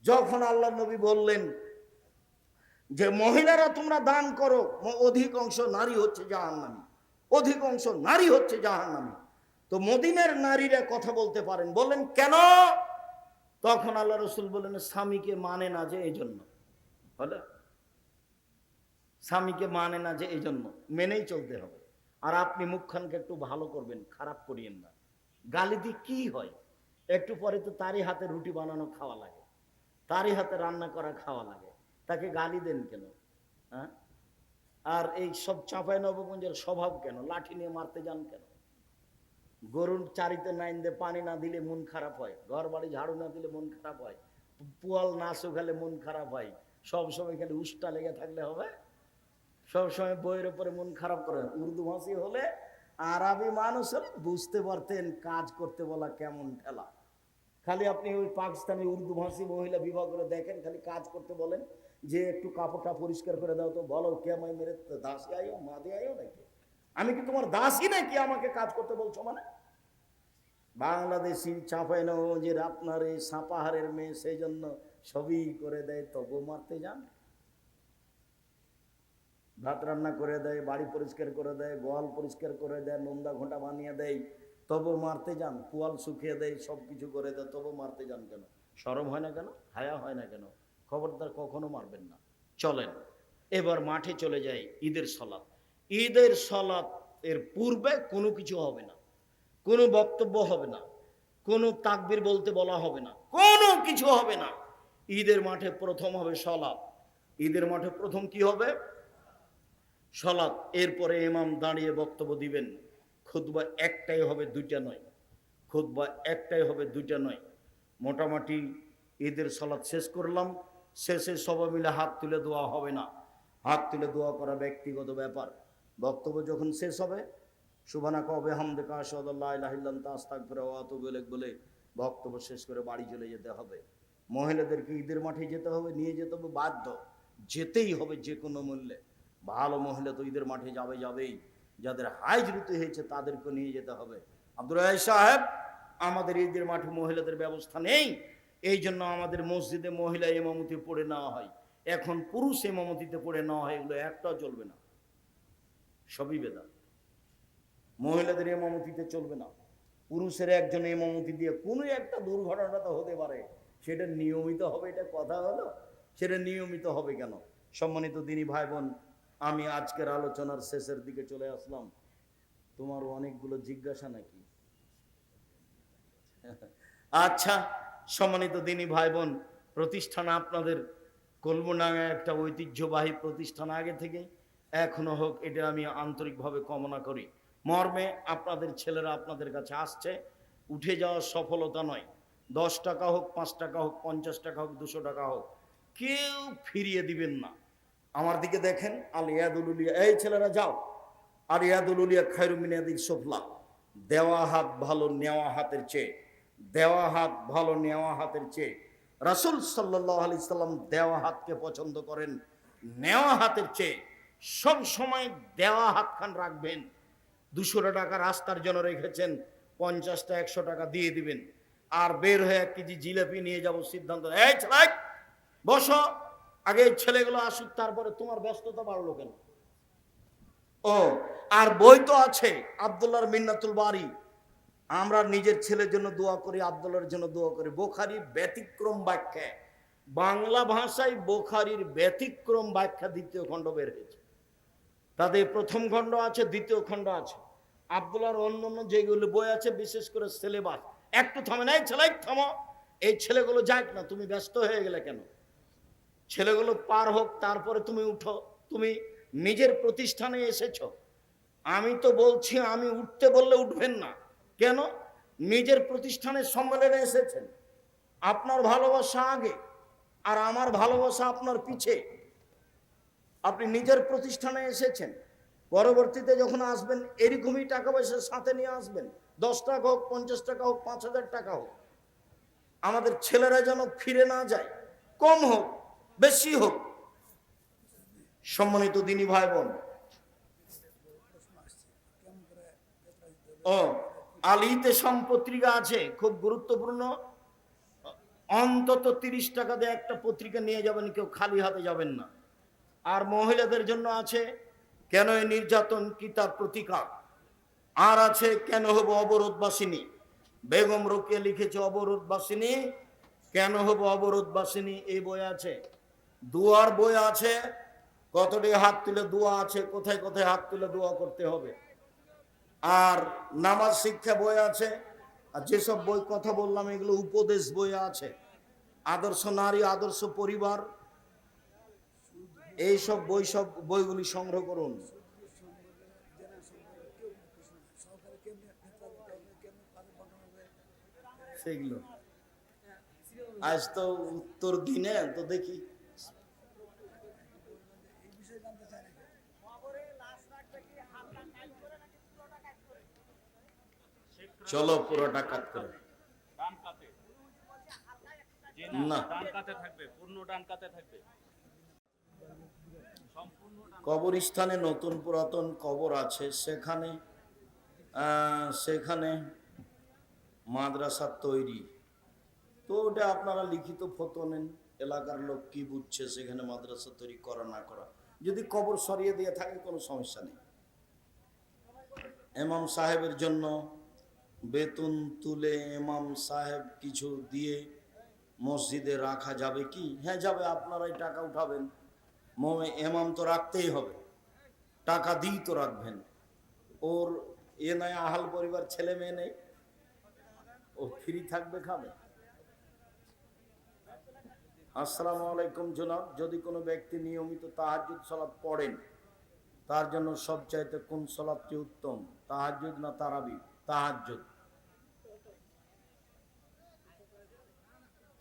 যখন আল্লাহ নবী বললেন যে মহিলারা তোমরা দান করো, অধিকাংশ নারী হচ্ছে জাহান্নামী, অধিকাংশ নারী হচ্ছে জাহান্নামী। তো মদিনার নারীরা কথা বলতে পারেন, বললেন কেন? তখন আল্লাহ রসুল বললেন, স্বামীকে মানে না যে এই জন্য। হলো, স্বামীকে মানে না যে এই জন্য, মেনেই চলতে হবে। আর আপনি মুখখানকে একটু ভালো করবেন, খারাপ করিয়েন না। গালি দিয়ে কি হয়? একটু পরে তো তারই হাতে রুটি বানানো খাওয়া লাগে, তারই হাতে রান্না করা খাওয়া লাগে, তাকে গালি দেন কেন? হ্যাঁ? আর এই সব চাঁপাইনবাবগঞ্জের স্বভাব কেন? লাঠি নিয়ে মারতে যান কেন? গরুর চারিতে নাইন দিয়ে পানি না দিলে মন খারাপ হয়, ঘর বাড়ি ঝাড়ু না দিলে মন খারাপ হয়, পোয়াল না শুকালে মন খারাপ হয়, সব সময় খালি উষ্টা লেগে থাকলে হবে? সব সময় বইয়ের উপরে মন খারাপ করে? উর্দু ভাষী হলে, আরবি মানুষ হলে বুঝতে পারতেন কাজ করতে বলা কেমন ঠেলা। খালি আপনি ওই পাকিস্তানি উর্দু ভাষী মহিলা বিভাগ করে দেখেন, খালি কাজ করতে বলেন যে একটু কাপড়টা পরিষ্কার করে দাও, তো বলো কে আমায় মেরে দাসী আইও মাদে আইও নাকি? আমি কি তোমার দাসী নাকি আমাকে কাজ করতে বলছো? মানে বাংলাদেশি চাঁপাইনবাবগঞ্জের আপনার এই সাপাহারের মেয়ে, সেই জন্য সবই করে দেয়, তবু মারতে যান। ভাত রান্না করে দেয়, বাড়ি পরিষ্কার করে দেয়, গোয়াল পরিষ্কার করে দেয়, নোন্দা ঘোঁটা বানিয়ে দেয়, তবু মারতে যান। পোয়াল শুকিয়ে দেয়, সব কিছু করে দেয়, তবু মারতে যান কেন? শরম হয় না কেন? হায়া হয় না কেন? খবরদার কখনো মারবেন না। চলেন এবার মাঠে চলে যাই। ঈদের সলাত, ঈদের সলাত এর পূর্বে কোনো কিছু হবে না, কোনো বক্তব্য হবে না, কোনো তাকবীর বলতে বলা হবে না, কোনো কিছু হবে না। ঈদের মাঠে প্রথম হবে সলাত। ঈদের মাঠে প্রথম কি হবে? সলাত। এরপরে ইমাম দাঁড়িয়ে বক্তব্য দিবেন। খুতবা একটাই হবে, দুইটা নয়। খুতবা একটাই হবে, দুইটা নয়। মোটামুটি ঈদের সলাত শেষ করলাম। শেষে সবাই মিলে হাত তুলে দোয়া হবে না, হাত তুলে দোয়া করা ব্যক্তিগত ব্যাপার। বক্তব্য যখন শেষ হবে, সুবহানাকা ওয়া বিহামদিকা আশহাদু আল্লা ইলাহা ইল্লা আনতা আস্তাগফিরুকা ওয়া আতুবু ইলাইক বলে বক্তব্য শেষ করে বাড়ি চলে যেতে হবে। মহিলাদেরকে ঈদের মাঠে যেতে হবে, নিয়ে যেতে হবে, বাধ্য, যেতেই হবে যে কোনো মূল্যে। ভালো মহিলা তো ঈদের মাঠে যাবেই, যাদের হাইজ ঋতু হয়েছে তাদেরকে নিয়ে যেতে হবে। আব্দুর রাজ্জাক সাহেব, আমাদের ঈদের মাঠে মহিলাদের ব্যবস্থা নেই, এই জন্য আমাদের মসজিদে মহিলা ইমামতি পড়ে নেওয়া হয়। এখন পুরুষ ইমামতিতে পড়ে নেওয়া হয়, এগুলো একটাও চলবে না, সবই বেদাত। মহিলাদের ইমামতিতে চলবে না। পুরুষের একজন ইমামতি দিয়ে কোনো একটা দুর্ঘটনা তো হতে পারে, সেটা নিয়মিত হবে, এটা কথা হলো? সেটা নিয়মিত হবে কেন? সম্মানিত দিনী ভাই বোন, আমি আজকের আলোচনার শেষের দিকে চলে আসলাম। তোমার অনেকগুলো জিজ্ঞাসা নাকি? আচ্ছা, সম্মানিত দিনী ভাই বোন, প্রতিষ্ঠান আপনাদের কলমডাঙ্গায় একটা ঐতিহ্যবাহী প্রতিষ্ঠান আগে থেকে এখনো হোক, এটা আমি আন্তরিকভাবে কামনা করি। মর্মে আপনাদের ছেলেরা আপনাদের কাছে আসছে, উঠে যাওয়ার সফলতা নয়। 10 টাকা হোক, 5 টাকা হোক, 50 টাকা হোক, 200 টাকা হোক, কেউ ফিরিয়ে দিবেন না। আমার দিকে দেখেন, আল ইয়াদুল উলিয়া, এই ছেলেরা যাও। আর ইয়াদুল উলিয়া খায়রুম মিন ইয়াদিস সুফলা। দেওয়া হাত ভালো নেওয়া হাতের চেয়ে, দেওয়া হাত ভালো নেওয়া হাতের চেয়ে। রাসূল সাল্লাল্লাহু আলাইহি সাল্লাম দেওয়া হাতকে পছন্দ করেন নেওয়া হাতের চেয়ে। সব সময় দেওয়া হাতখান রাখবেন। 200 টাকা রাস্তার জন্য রেখেছেন, 50টা 100 টাকা দিয়ে দিবেন। আর বের হয়ে 1 কেজি জিলাপি নিয়ে যাব সিদ্ধান্ত, এই ছেলে বসো, আগে এই ছেলেগুলো আসুক, তারপরে তোমার ব্যস্ততা বাড়লো কেন? ও, আর বই তো আছে আব্দুল্লাহর মিন্নাতুল বারী। আমরা নিজের ছেলের জন্য দোয়া করি, আব্দুল্লাহর জন্য দোয়া করি। বুখারীর ব্যতিক্রম ব্যাখ্যা, বাংলা ভাষায় বুখারীর ব্যতিক্রম ব্যাখ্যা দ্বিতীয় খণ্ড বের হয়েছে। তাদের প্রথম খণ্ড আছে, দ্বিতীয় খণ্ড আছে। আব্দুল্লাহর অন্যান্য যেগুলো বই আছে, বিশেষ করে সিলেবাস, একটু থামে নাই, ছেলে থামো, এই ছেলেগুলো যাক না, তুমি ব্যস্ত হয়ে গেলে কেন? ছেলেগুলো পার হোক, তারপরে তুমি উঠো। তুমি নিজের প্রতিষ্ঠানে এসেছো। আমি তো বলছি, আমি উঠতে বললে উঠবেন না কেন? নিজের প্রতিষ্ঠানের সম্মেলনে এসেছেন, আপনার ভালোবাসা আগে আর আমার ভালোবাসা আপনার পিছে। আপনি নিজের প্রতিষ্ঠানে এসেছেন, পরবর্তীতে যখন আসবেন এরকমই টাকা পয়সা সাথে নিয়ে আসবেন। 10 টাকা হোক, 50 টাকা হোক, 5000 টাকা হোক। আমাদের ছেলেরা যেন ফিরে না যায়, কম হোক বেশি হোক। সম্মানিত দিনী ভাই বোন, ও আল ইতিসাম পত্রিকা আছে, খুব গুরুত্বপূর্ণ। অন্তত 30 টাকা দিয়ে একটা পত্রিকা নিয়ে যাবেন, কেউ খালি হাতে যাবেন না। আর মহিলাদের জন্য আছে কেন এই নির্যাতন, কি তার প্রতিকার। আর আছে কেন হব অবরোধবাসিনী, বেগম রোকেয়া লিখেছে অবরোধবাসিনী, কেন হব অবরোধবাসিনী, এই বই আছে। দুয়ার বই আছে, কতটি হাত তুলে দোয়া আছে, কোথায় কোথায় হাত তুলে দোয়া করতে হবে। আর নামাজ শিক্ষা বই আছে। আর যেসব বই কথা বললাম এগুলো উপদেশ বই আছে। আদর্শ নারী, আদর্শ পরিবার, এইসব বই, সব বইগুলি সংগ্রহ করুন। সেগুলো আজ তো উত্তর দিনে তো দেখি। চলো পুরোটা কাট করে না, কবরস্থানে নতুন পুরাতন কবর আছে, সেখানে সেখানে মাদ্রাসা তৈরি। তো ওটা আপনারা লিখিত ফতো নেন, এলাকার লোক কি বুঝছে সেখানে মাদ্রাসা তৈরি করা না করা। যদি কবর সরিয়ে দিয়ে থাকে কোনো সমস্যা নেই। ইমাম সাহেবের জন্য বেতন তুলে ইমাম সাহেব কিছু দিয়ে মসজিদে রাখা যাবে কি? হ্যাঁ যাবে, আপনারাই টাকা উঠাবেন। ইমাম তো রাখতেই হবে, টাকা দিই তো রাখবেন। ওর এ নয় আহাল পরিবার, ছেলে মেয়ে নেই, ও ফ্রি থাকবে, খাবে। আসসালামু আলাইকুম জনাব, যদি কোনো ব্যক্তি নিয়মিত তাহাজ্জুদ সালাত পড়েন, তার জন্য সবচাইতে কোন সালাতটি উত্তম, তাহাজ্জুদ না তারাবি? তাহাজ্জুদ।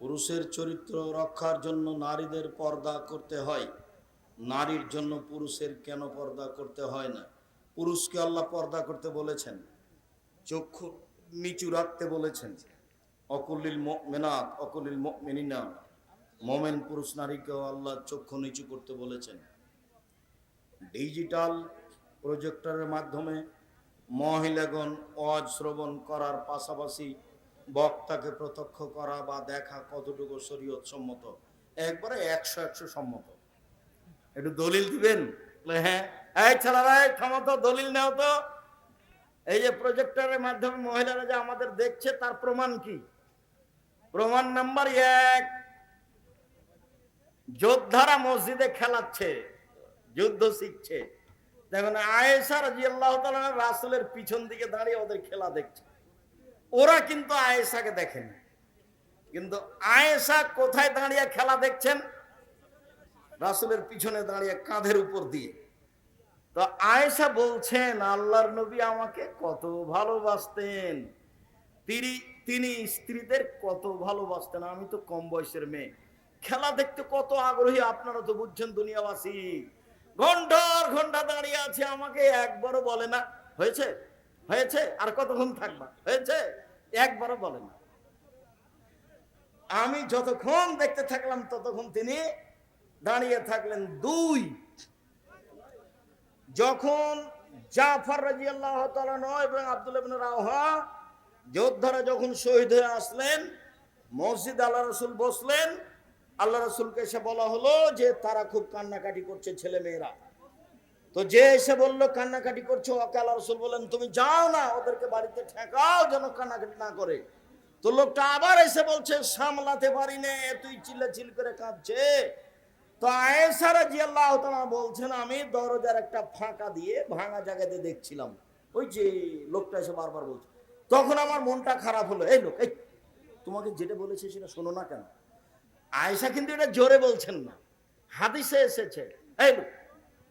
পুরুষের চরিত্র রক্ষার জন্য নারীদের পর্দা করতে হয়, নারীর জন্য পুরুষের কেন পর্দা করতে হয় না? পুরুষকে আল্লাহ পর্দা করতে বলেছেন, চক্ষু নিচু রাখতে বলেছেন। অকুলিল মুমিনাত অকুলিল মুমিনিনা, মোমেন পুরুষ নারীকেও আল্লাহ চক্ষু নিচু করতে বলেছেন। ডিজিটাল প্রজেক্টরের মাধ্যমে মহিলাগণ ওয়াজ শ্রবণ করার পাশাপাশি বক্তাকে প্রত্যক্ষ করা বা দেখা কতটুকু শরীয়ত সম্মত? একবারে 100 সম্মত। একটু দলিল দিবেন? হ্যাঁ, এই ছেলেরা থামো তো, দলিল নাও তো। এই যে প্রজেক্টরের মাধ্যমে মহিলারা যে আমাদের দেখছে, তার প্রমাণ কি? প্রমাণ নাম্বার 1, যোদ্ধারা মসজিদে খেলাচ্ছে, যুদ্ধ শিখছে। দেখুন আয়েশা রাদিয়াল্লাহু তাআলা রাসূলের পিছন দিকে দাঁড়িয়ে ওদের খেলা দেখছে। ওরা কিন্তু আয়েশাকে দেখেনি, কিন্তু আয়েশা কোথায় দাঁড়িয়ে খেলা দেখছেন? রাসূলের পিছনে দাঁড়িয়ে, কাঁধের উপর দিয়ে। তো আয়েশা বলছেন, আল্লাহর নবী আমাকে কত ভালোবাসতেন, তিনি স্ত্রীদের কত ভালোবাসতেন। আমি তো কম বয়সের মেয়ে, খেলা দেখতে কত আগ্রহী। আপনারা তো বুঝছেন দুনিয়াবাসী, ঘন্টার ঘন্টা দাঁড়িয়ে আছে, আমাকে একবারও বলে না হয়েছে হয়েছে আর কতক্ষণ থাকবা, হয়েছে একবারও বলে না। আমি যতক্ষণ দেখতে থাকলাম ততক্ষণ তিনি দাঁড়িয়ে থাকলেন। 2, যখন জাফর রাদিয়াল্লাহু তাআলা এবং আব্দুল্লাহ ইবনে রাওহা যোদ্ধারা যখন শহীদ হয়ে আসলেন, মসজিদ আল্লাহ রাসূল বসলেন, আল্লাহ রাসূলকে এসে বলা হলো যে তারা খুব কান্নাকাটি করছে ছেলে মেয়েরা। তো যে এসে বললো কান্নাকাটি করছে, ওকে আল্লাহ রাসূল বলেন তুমি যাও না, ওদেরকে বাড়িতে ঠেকাও যেন কান্নাকাটি না করে। তো লোকটা আবার এসে বলছে সামলাতে পারি নে, তুই চিল্লাচিল করে কাঁদছে। তো আয়েশা রাদিয়াল্লাহু তাআলা বলছেন আমি দরজার একটা ফাঁকা দিয়ে ভাঙা জায়গাতে দেখছিলাম, ওই যে লোকটা এসে বারবার বলছে। তখন আমার মনটা খারাপ হলো, এই লোক, এই তোমাকে যেটা বলেছে সেটা শোনো না কেন? আয়েশা কিন্তু এটা জোরে বলছেন না, হাদিসে এসেছে, এই লোক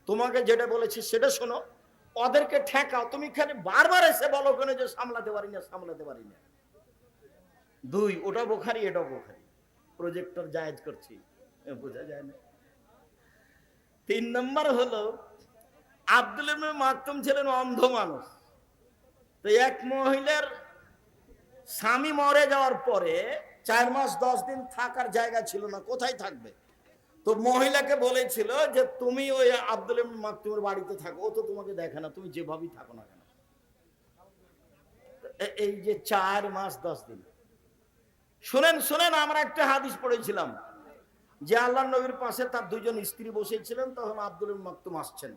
তোমাকে যেটা বলেছে সেটা শোনো, ওদেরকে ঠেকাও। তুমি খালি বারবার এসে বলো কেন যে সামলাতে পারি না, সামলাতে পারি না। দুই, ওটা বুখারী এটা বুখারী, প্রজেক্টর জায়েজ করছি, বোঝা যায় না। তিন নম্বর হলো আব্দুল ইবনে মাকতুম ছিলেন অন্ধ মানুষ। তো এক মহিলার স্বামী মরে যাওয়ার পরে 4 মাস 10 দিন থাকার জায়গা ছিল না, কোথায় থাকবে? তো মহিলাকে বলেছিল যে তুমি ওই আব্দুল ইবনে মাকতুমের বাড়িতে থাকো, ও তো তোমাকে দেখে না, তুমি যেভাবেই থাকো না কেন। এই যে 4 মাস 10 দিন, শুনেন শুনেন, আমরা একটা হাদিস পড়েছিলাম যে আল্লাহর নবীর পাশে তার দুজন স্ত্রী বসেছিলেন, তখন আব্দুল ইবনে মাকতুম আসছেন।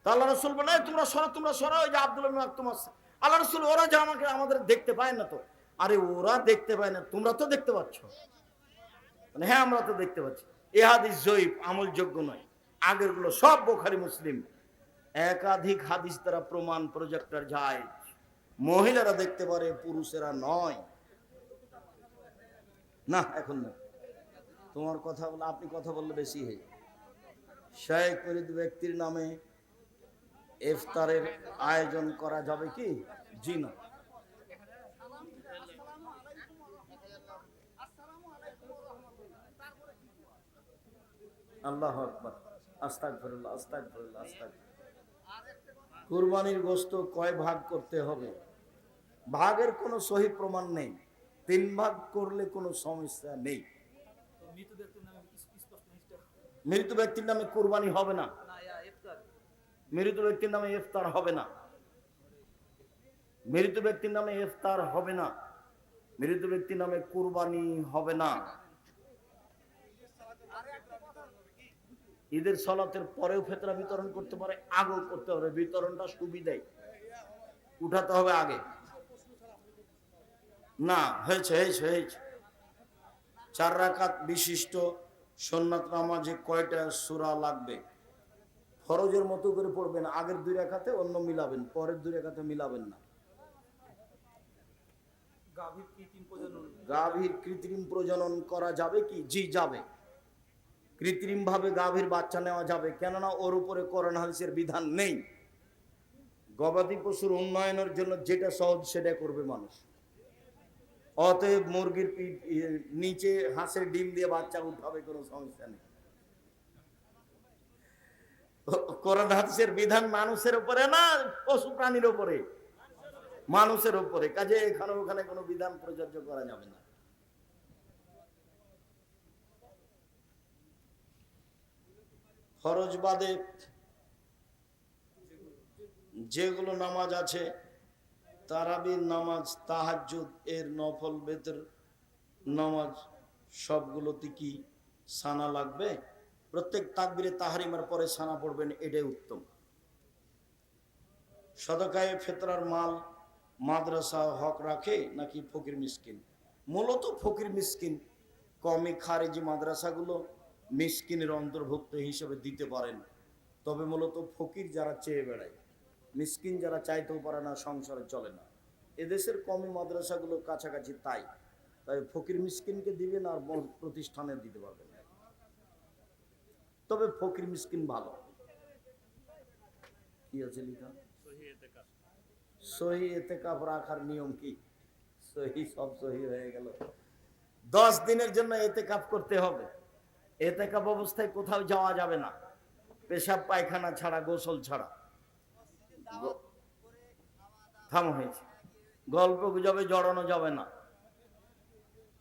তো আল্লাহ রাসূল বলেন তোমরা সরো, তোমরা সরো, ওই যে আব্দুল ইবনে মাকতুম আসছে। আল্লাহ রাসূল ওরা যে আমাদের দেখতে পায় না। তো আরে ওরা দেখতে পায় না, তোমরা তো দেখতে পাচ্ছ। মানে হ্যাঁ আমরা তো দেখতে পাচ্ছি। এই হাদিস জয়ীফ, আমলযোগ্য নয়। আগের গুলো সব বুখারী মুসলিম, একাধিক হাদিস দ্বারা প্রমাণ, প্রজেক্টর জায়েজ, মহিলারা দেখতে পারে, পুরুষেরা নয়। না এখন না, তোমার কথা বলে, আপনি কথা বললে বেশি হয়। শেখ মরিদ ব্যক্তির নামে ইফতারের আয়োজন করা যাবে কি? জি না। আল্লাহু আকবার, আস্তাগফিরুল্লাহ, আস্তাগফিরুল্লাহ, আস্তাগফিরুল্লাহ। কুরবানির গোশত কয় ভাগ করতে হবে? ভাগের কোনো সহি প্রমাণ নেই, 3 ভাগ করলে কোনো সমস্যা নেই। মৃত ব্যক্তির নামে কুরবানি হবে না, মৃত ব্যক্তির নামে ইফতার হবে না, মৃত ব্যক্তির নামে ইফতার হবে না, মৃত ব্যক্তির নামে কুরবানি হবে না। ঈদের সালাতের পরেও ফিতরা বিতরণ করতে পারে, আগেও করতে হবে, বিতরণটা সুবিধাই, উঠাতে হবে আগে না। হয়েছে হয়েছে হয়েছে। 4 রাকাত বিশিষ্ট সুন্নাত নামাজে কয়টা সূরা লাগবে? ফরজের মতো করে পড়বেন, আগের 2 রাকাতে অন্য মিলাবেন, পরের 2 রাকাতে মিলাবেন না। গাভীর কৃত্রিম প্রজনন করা যাবে কি? জি যাবে, কৃত্রিম ভাবে গাভীর বাচ্চা নেওয়া যাবে, কেননা ওর উপরে কোরআন হাদিসের বিধান নেই। গবাদি পশুর উন্নয়নের জন্য যেটা সহজ সেটা করবে মানুষ। অতএব মুরগির নিচে হাঁসের ডিম দিয়ে বাচ্চা উঠাবে, কোনো সমস্যা নেই। কোরআন হাদিসের বিধান মানুষের উপরে না, পশু প্রাণীর উপরে, মানুষের উপরে। কাজে এখানে ওখানে কোনো বিধান প্রযোজ্য করা যাবে না। ফরজ বাদে যেগুলো নামাজ আছে, তারাবির নামাজ, তাহাজ্জুদ এর নফল বেতর নামাজ, সবগুলোতে কি সানা লাগবে? প্রত্যেক তাকবীরে তাহরিমের পরে সানা পড়বেন, এটাই উত্তম। সদকায়ে ফিতরার মাল মাদ্রাসা হক রাখে নাকি ফকির মিসকিন? মূলত ফকির মিসকিন, কওমি খারেজি মাদ্রাসাগুলো মিসকিনের অন্তর্ভুক্ত হিসেবে দিতে পারেন। তবে মূলত ফকির যারা চেয়ে বেড়ায়, মিসকিন যারা চাইতেও পারে না, সংসারে চলে না, এদেশের কওমি মাদ্রাসাগুলো কাছাকাছি, তাই ফকির মিসকিনকে দিবেন আর প্রতিষ্ঠানে দিতে পারবেন। তবে ফকির মিসকিন ভালো। কি আছে লিখা? সহি এতেকাফ রাখার নিয়ম কি? সহি, সব সহি হয়ে গেল। 10 দিনের জন্য এতেকাফ করতে হবে। এতেকাফ অবস্থায় কোথাও যাওয়া যাবে না, পেশাব পায়খানা ছাড়া, গোসল ছাড়া। থাম হয়েছে, গল্প গুজবে জড়ানো যাবে না।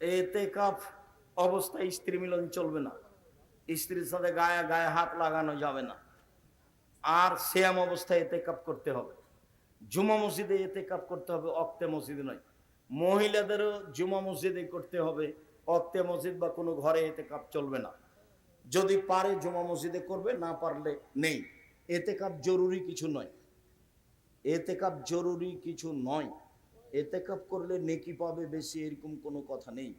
এতেকাফ অবস্থায় স্ত্রী মিলন চলবে না, স্ত্রীর সাথে গায়ে গায়ে হাত লাগানো যাবে না। আর সিয়াম অবস্থায় এতেকাফ করতে হবে। জুমা মসজিদে এতেকাফ করতে হবে, অক্তে মসজিদে নয়। মহিলাদেরও জুমা মসজিদে করতে হবে, অক্তে মসজিদ বা কোনো ঘরে এতেকাফ চলবে না। যদি পারে জুমা মসজিদে করবে, না পারলে নেই। এতেকাফ জরুরি কিছু নয়, এতেকাফ জরুরি কিছু নয়। এতেকাফ করলে নেকি পাবে বেশি, এরকম কোনো কথা নেই।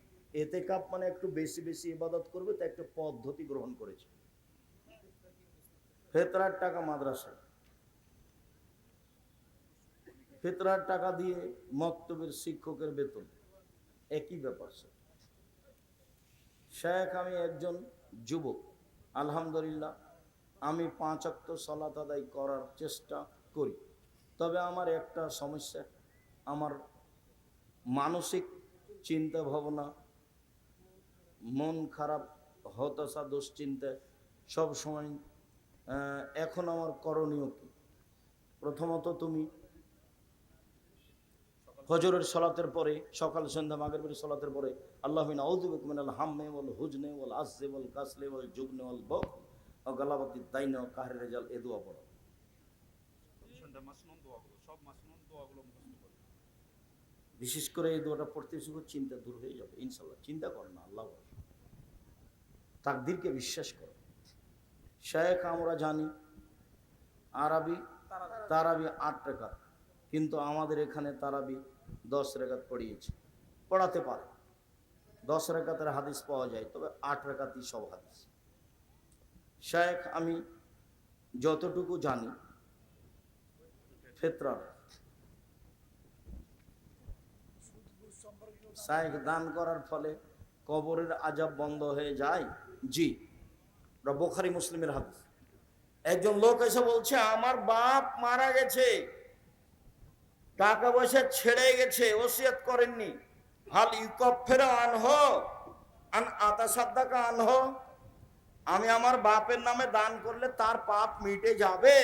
এতেকাফ মানে একটু বেশি বেশি ইবাদত করবে, তা একটা পদ্ধতি গ্রহণ করেছে। ফেতরার টাকা মাদ্রাসায়, ফেতরার টাকা দিয়ে মক্তবের শিক্ষকের বেতন, একই ব্যাপার। শেখ আমি একজন যুবক, আলহামদুলিল্লাহ আমি 5 ওয়াক্ত সালাত আদায় করার চেষ্টা করি। তবে আমার একটা সমস্যা, আমার মানসিক চিন্তা ভাবনা, মন খারাপ, হতাশা, দুশ্চিন্তা সব সময়। এখন আমার করণীয় কি? প্রথমত তুমি ফজরের সালাতের পরে, সকাল সন্ধ্যা মাগরিবের সালাতের পরে আল্লাহুম্মা আউযু বিকা মিনাল হাম্মি ওয়াল হুজনি ওয়াল আসজি ওয়াল কাসলি ওয়াল জুবনি ওয়াল বুখল ওয়া গালাবাতি দাইন ওয়া কাহরি রিজাল, এই দোয়া পড়ো। বিশেষ করে এই দোয়াটা পড়তে শুরু, চিন্তা দূর হয়ে যাবে ইনশাআল্লাহ। চিন্তা করো না, আল্লাহ তাকদীরকে বিশ্বাস করো। শেখ আমরা জানি আরবি তারাবি 8 রাকাত, কিন্তু আমাদের এখানে তারাবি 10 রাকাত পড়িয়েছে, পড়াতে পারে। 10 রাকাতের হাদিস পাওয়া যায়, তবে 8 রাকাতই সব হাদিস। শেখ আমি যতটুকু জানি, ফেতরার শেখ দান করার ফলে কবরের আযাব বন্ধ হয়ে যায়। জি, বুখারী মুসলিমের হাদিস। একজন লোক এসে বলছে আমার বাপ মারা গেছে, টাকা পয়সা ছেড়ে গেছে, ওসিয়ত করেননি, হাল ইউকাফিরু আনহু আন আতাসাদ্দাকা আনহু, আমি আমার বাপের নামে দান করলে তার পাপ মিটে যাবে?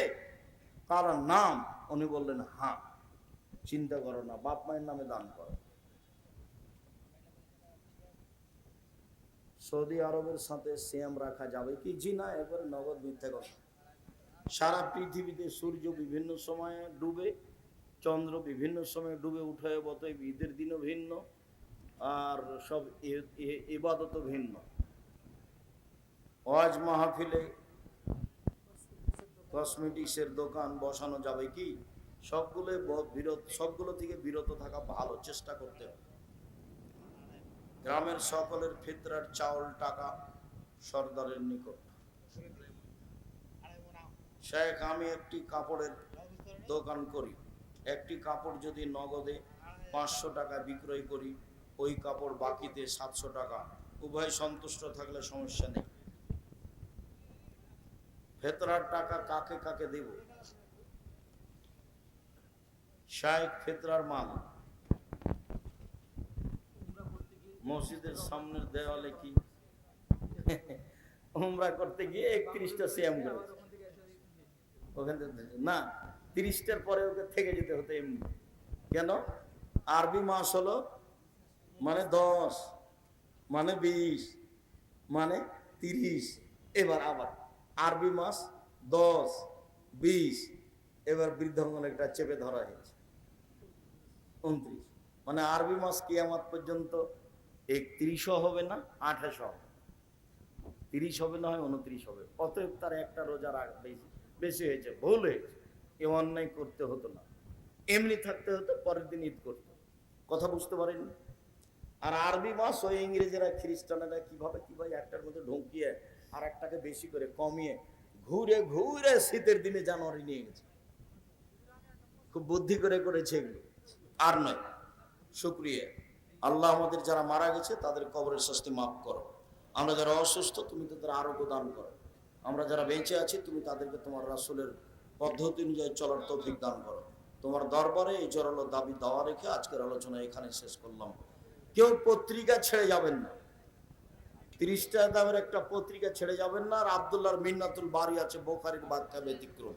কারণ নাম, উনি বললেন হ্যাঁ। চিন্তা করো না, বাপ মায়ের নামে দান করো। সৌদি আরবের সাথে সিয়াম রাখা যাবে কি? জি না, একবারে নগদ মিথ্যা কথা। সারা পৃথিবীতে সূর্য বিভিন্ন সময়ে ডুবে, চন্দ্র বিভিন্ন সময়ে ডুবে উঠে, বত ঈদের দিনও ভিন্ন, আর সব ইবাদতও ভিন্ন। ওয়াজ মাহফিলে কসমেটিক্সের দোকান বসানো যাবে কি? সবগুলো থেকে বিরত থাকা ভালো, চেষ্টা করতে হবে। গ্রামের সকলের ফিতরার চাউল টাকা সর্দারের নিকট। শেখ আমি একটি কাপড়ের দোকান করি, একটি কাপড় যদি নগদে 500 টাকা বিক্রয় করি, ওই কাপড় বাকিতে 700 টাকা, উভয় সন্তুষ্ট থাকলে সমস্যা নেই। ফেতরার টাকা কাকে কাকে দেব? শেখ ফেতরার মাল মসজিদের সামনের দেওয়ালে কি উমরা করতে গিয়ে 31টা সিয়াম করেছে, ওখান থেকে না 30টার পরে ওকে থেকে যেতে হতো এমনি। কেন? আরবি মাস হলো মানে 10 মানে 20 মানে 30, এবার আবার আরবি মাস 10 20, এবার বৃদ্ধাঙ্গন একটা চেপে ধরা হয়েছে 29, মানে আরবি মাস কিয়ামত পর্যন্ত 31ও হবে না, 28 হবে, 30 হবে না, হয় 29 হবে। অতএব তার একটা রোজার বেশি হয়েছে, ভুল হয়েছে। এ অন্যায় করতে হতো না, এমনি থাকতে হতো, পরের দিন ঈদ করতো। কথা বুঝতে পারেননি? আর আরবি মাস ওই ইংরেজেরা খ্রিস্টানেরা কিভাবে কিভাবে একটার মধ্যে ঢুকিয়ে আর একটাকে বেশি করে কমিয়ে ঘুরে ঘুরে শীতের দিনে জানুয়ারি নিয়ে গেছে। খুব বুদ্ধি করে করেছে এগুলো, আর নয়। শুকরিয়া আল্লাহ, আমাদের যারা মারা গেছে তাদের কবরের শাস্তি মাফ করো। আমরা যারা অসুস্থ তুমি তাদের আরোগ্য দান করো। আমরা যারা বেঁচে আছি তুমি তাদেরকে তোমার রাসূলের পদ্ধতি অনুযায়ী চলার তৌফিক দান করো। তোমার দরবারে এই জোরালো দাবি দাওয়া রেখে আজকের আলোচনা এখানে শেষ করলাম। কেউ পত্রিকা ছেড়ে যাবেন না, 30টা দামের একটা পত্রিকা ছেড়ে যাবেন না। আর আব্দুল্লাহর মিন্নাতুল বারি আছে, বুখারীর ব্যাখ্যা ব্যতিক্রম।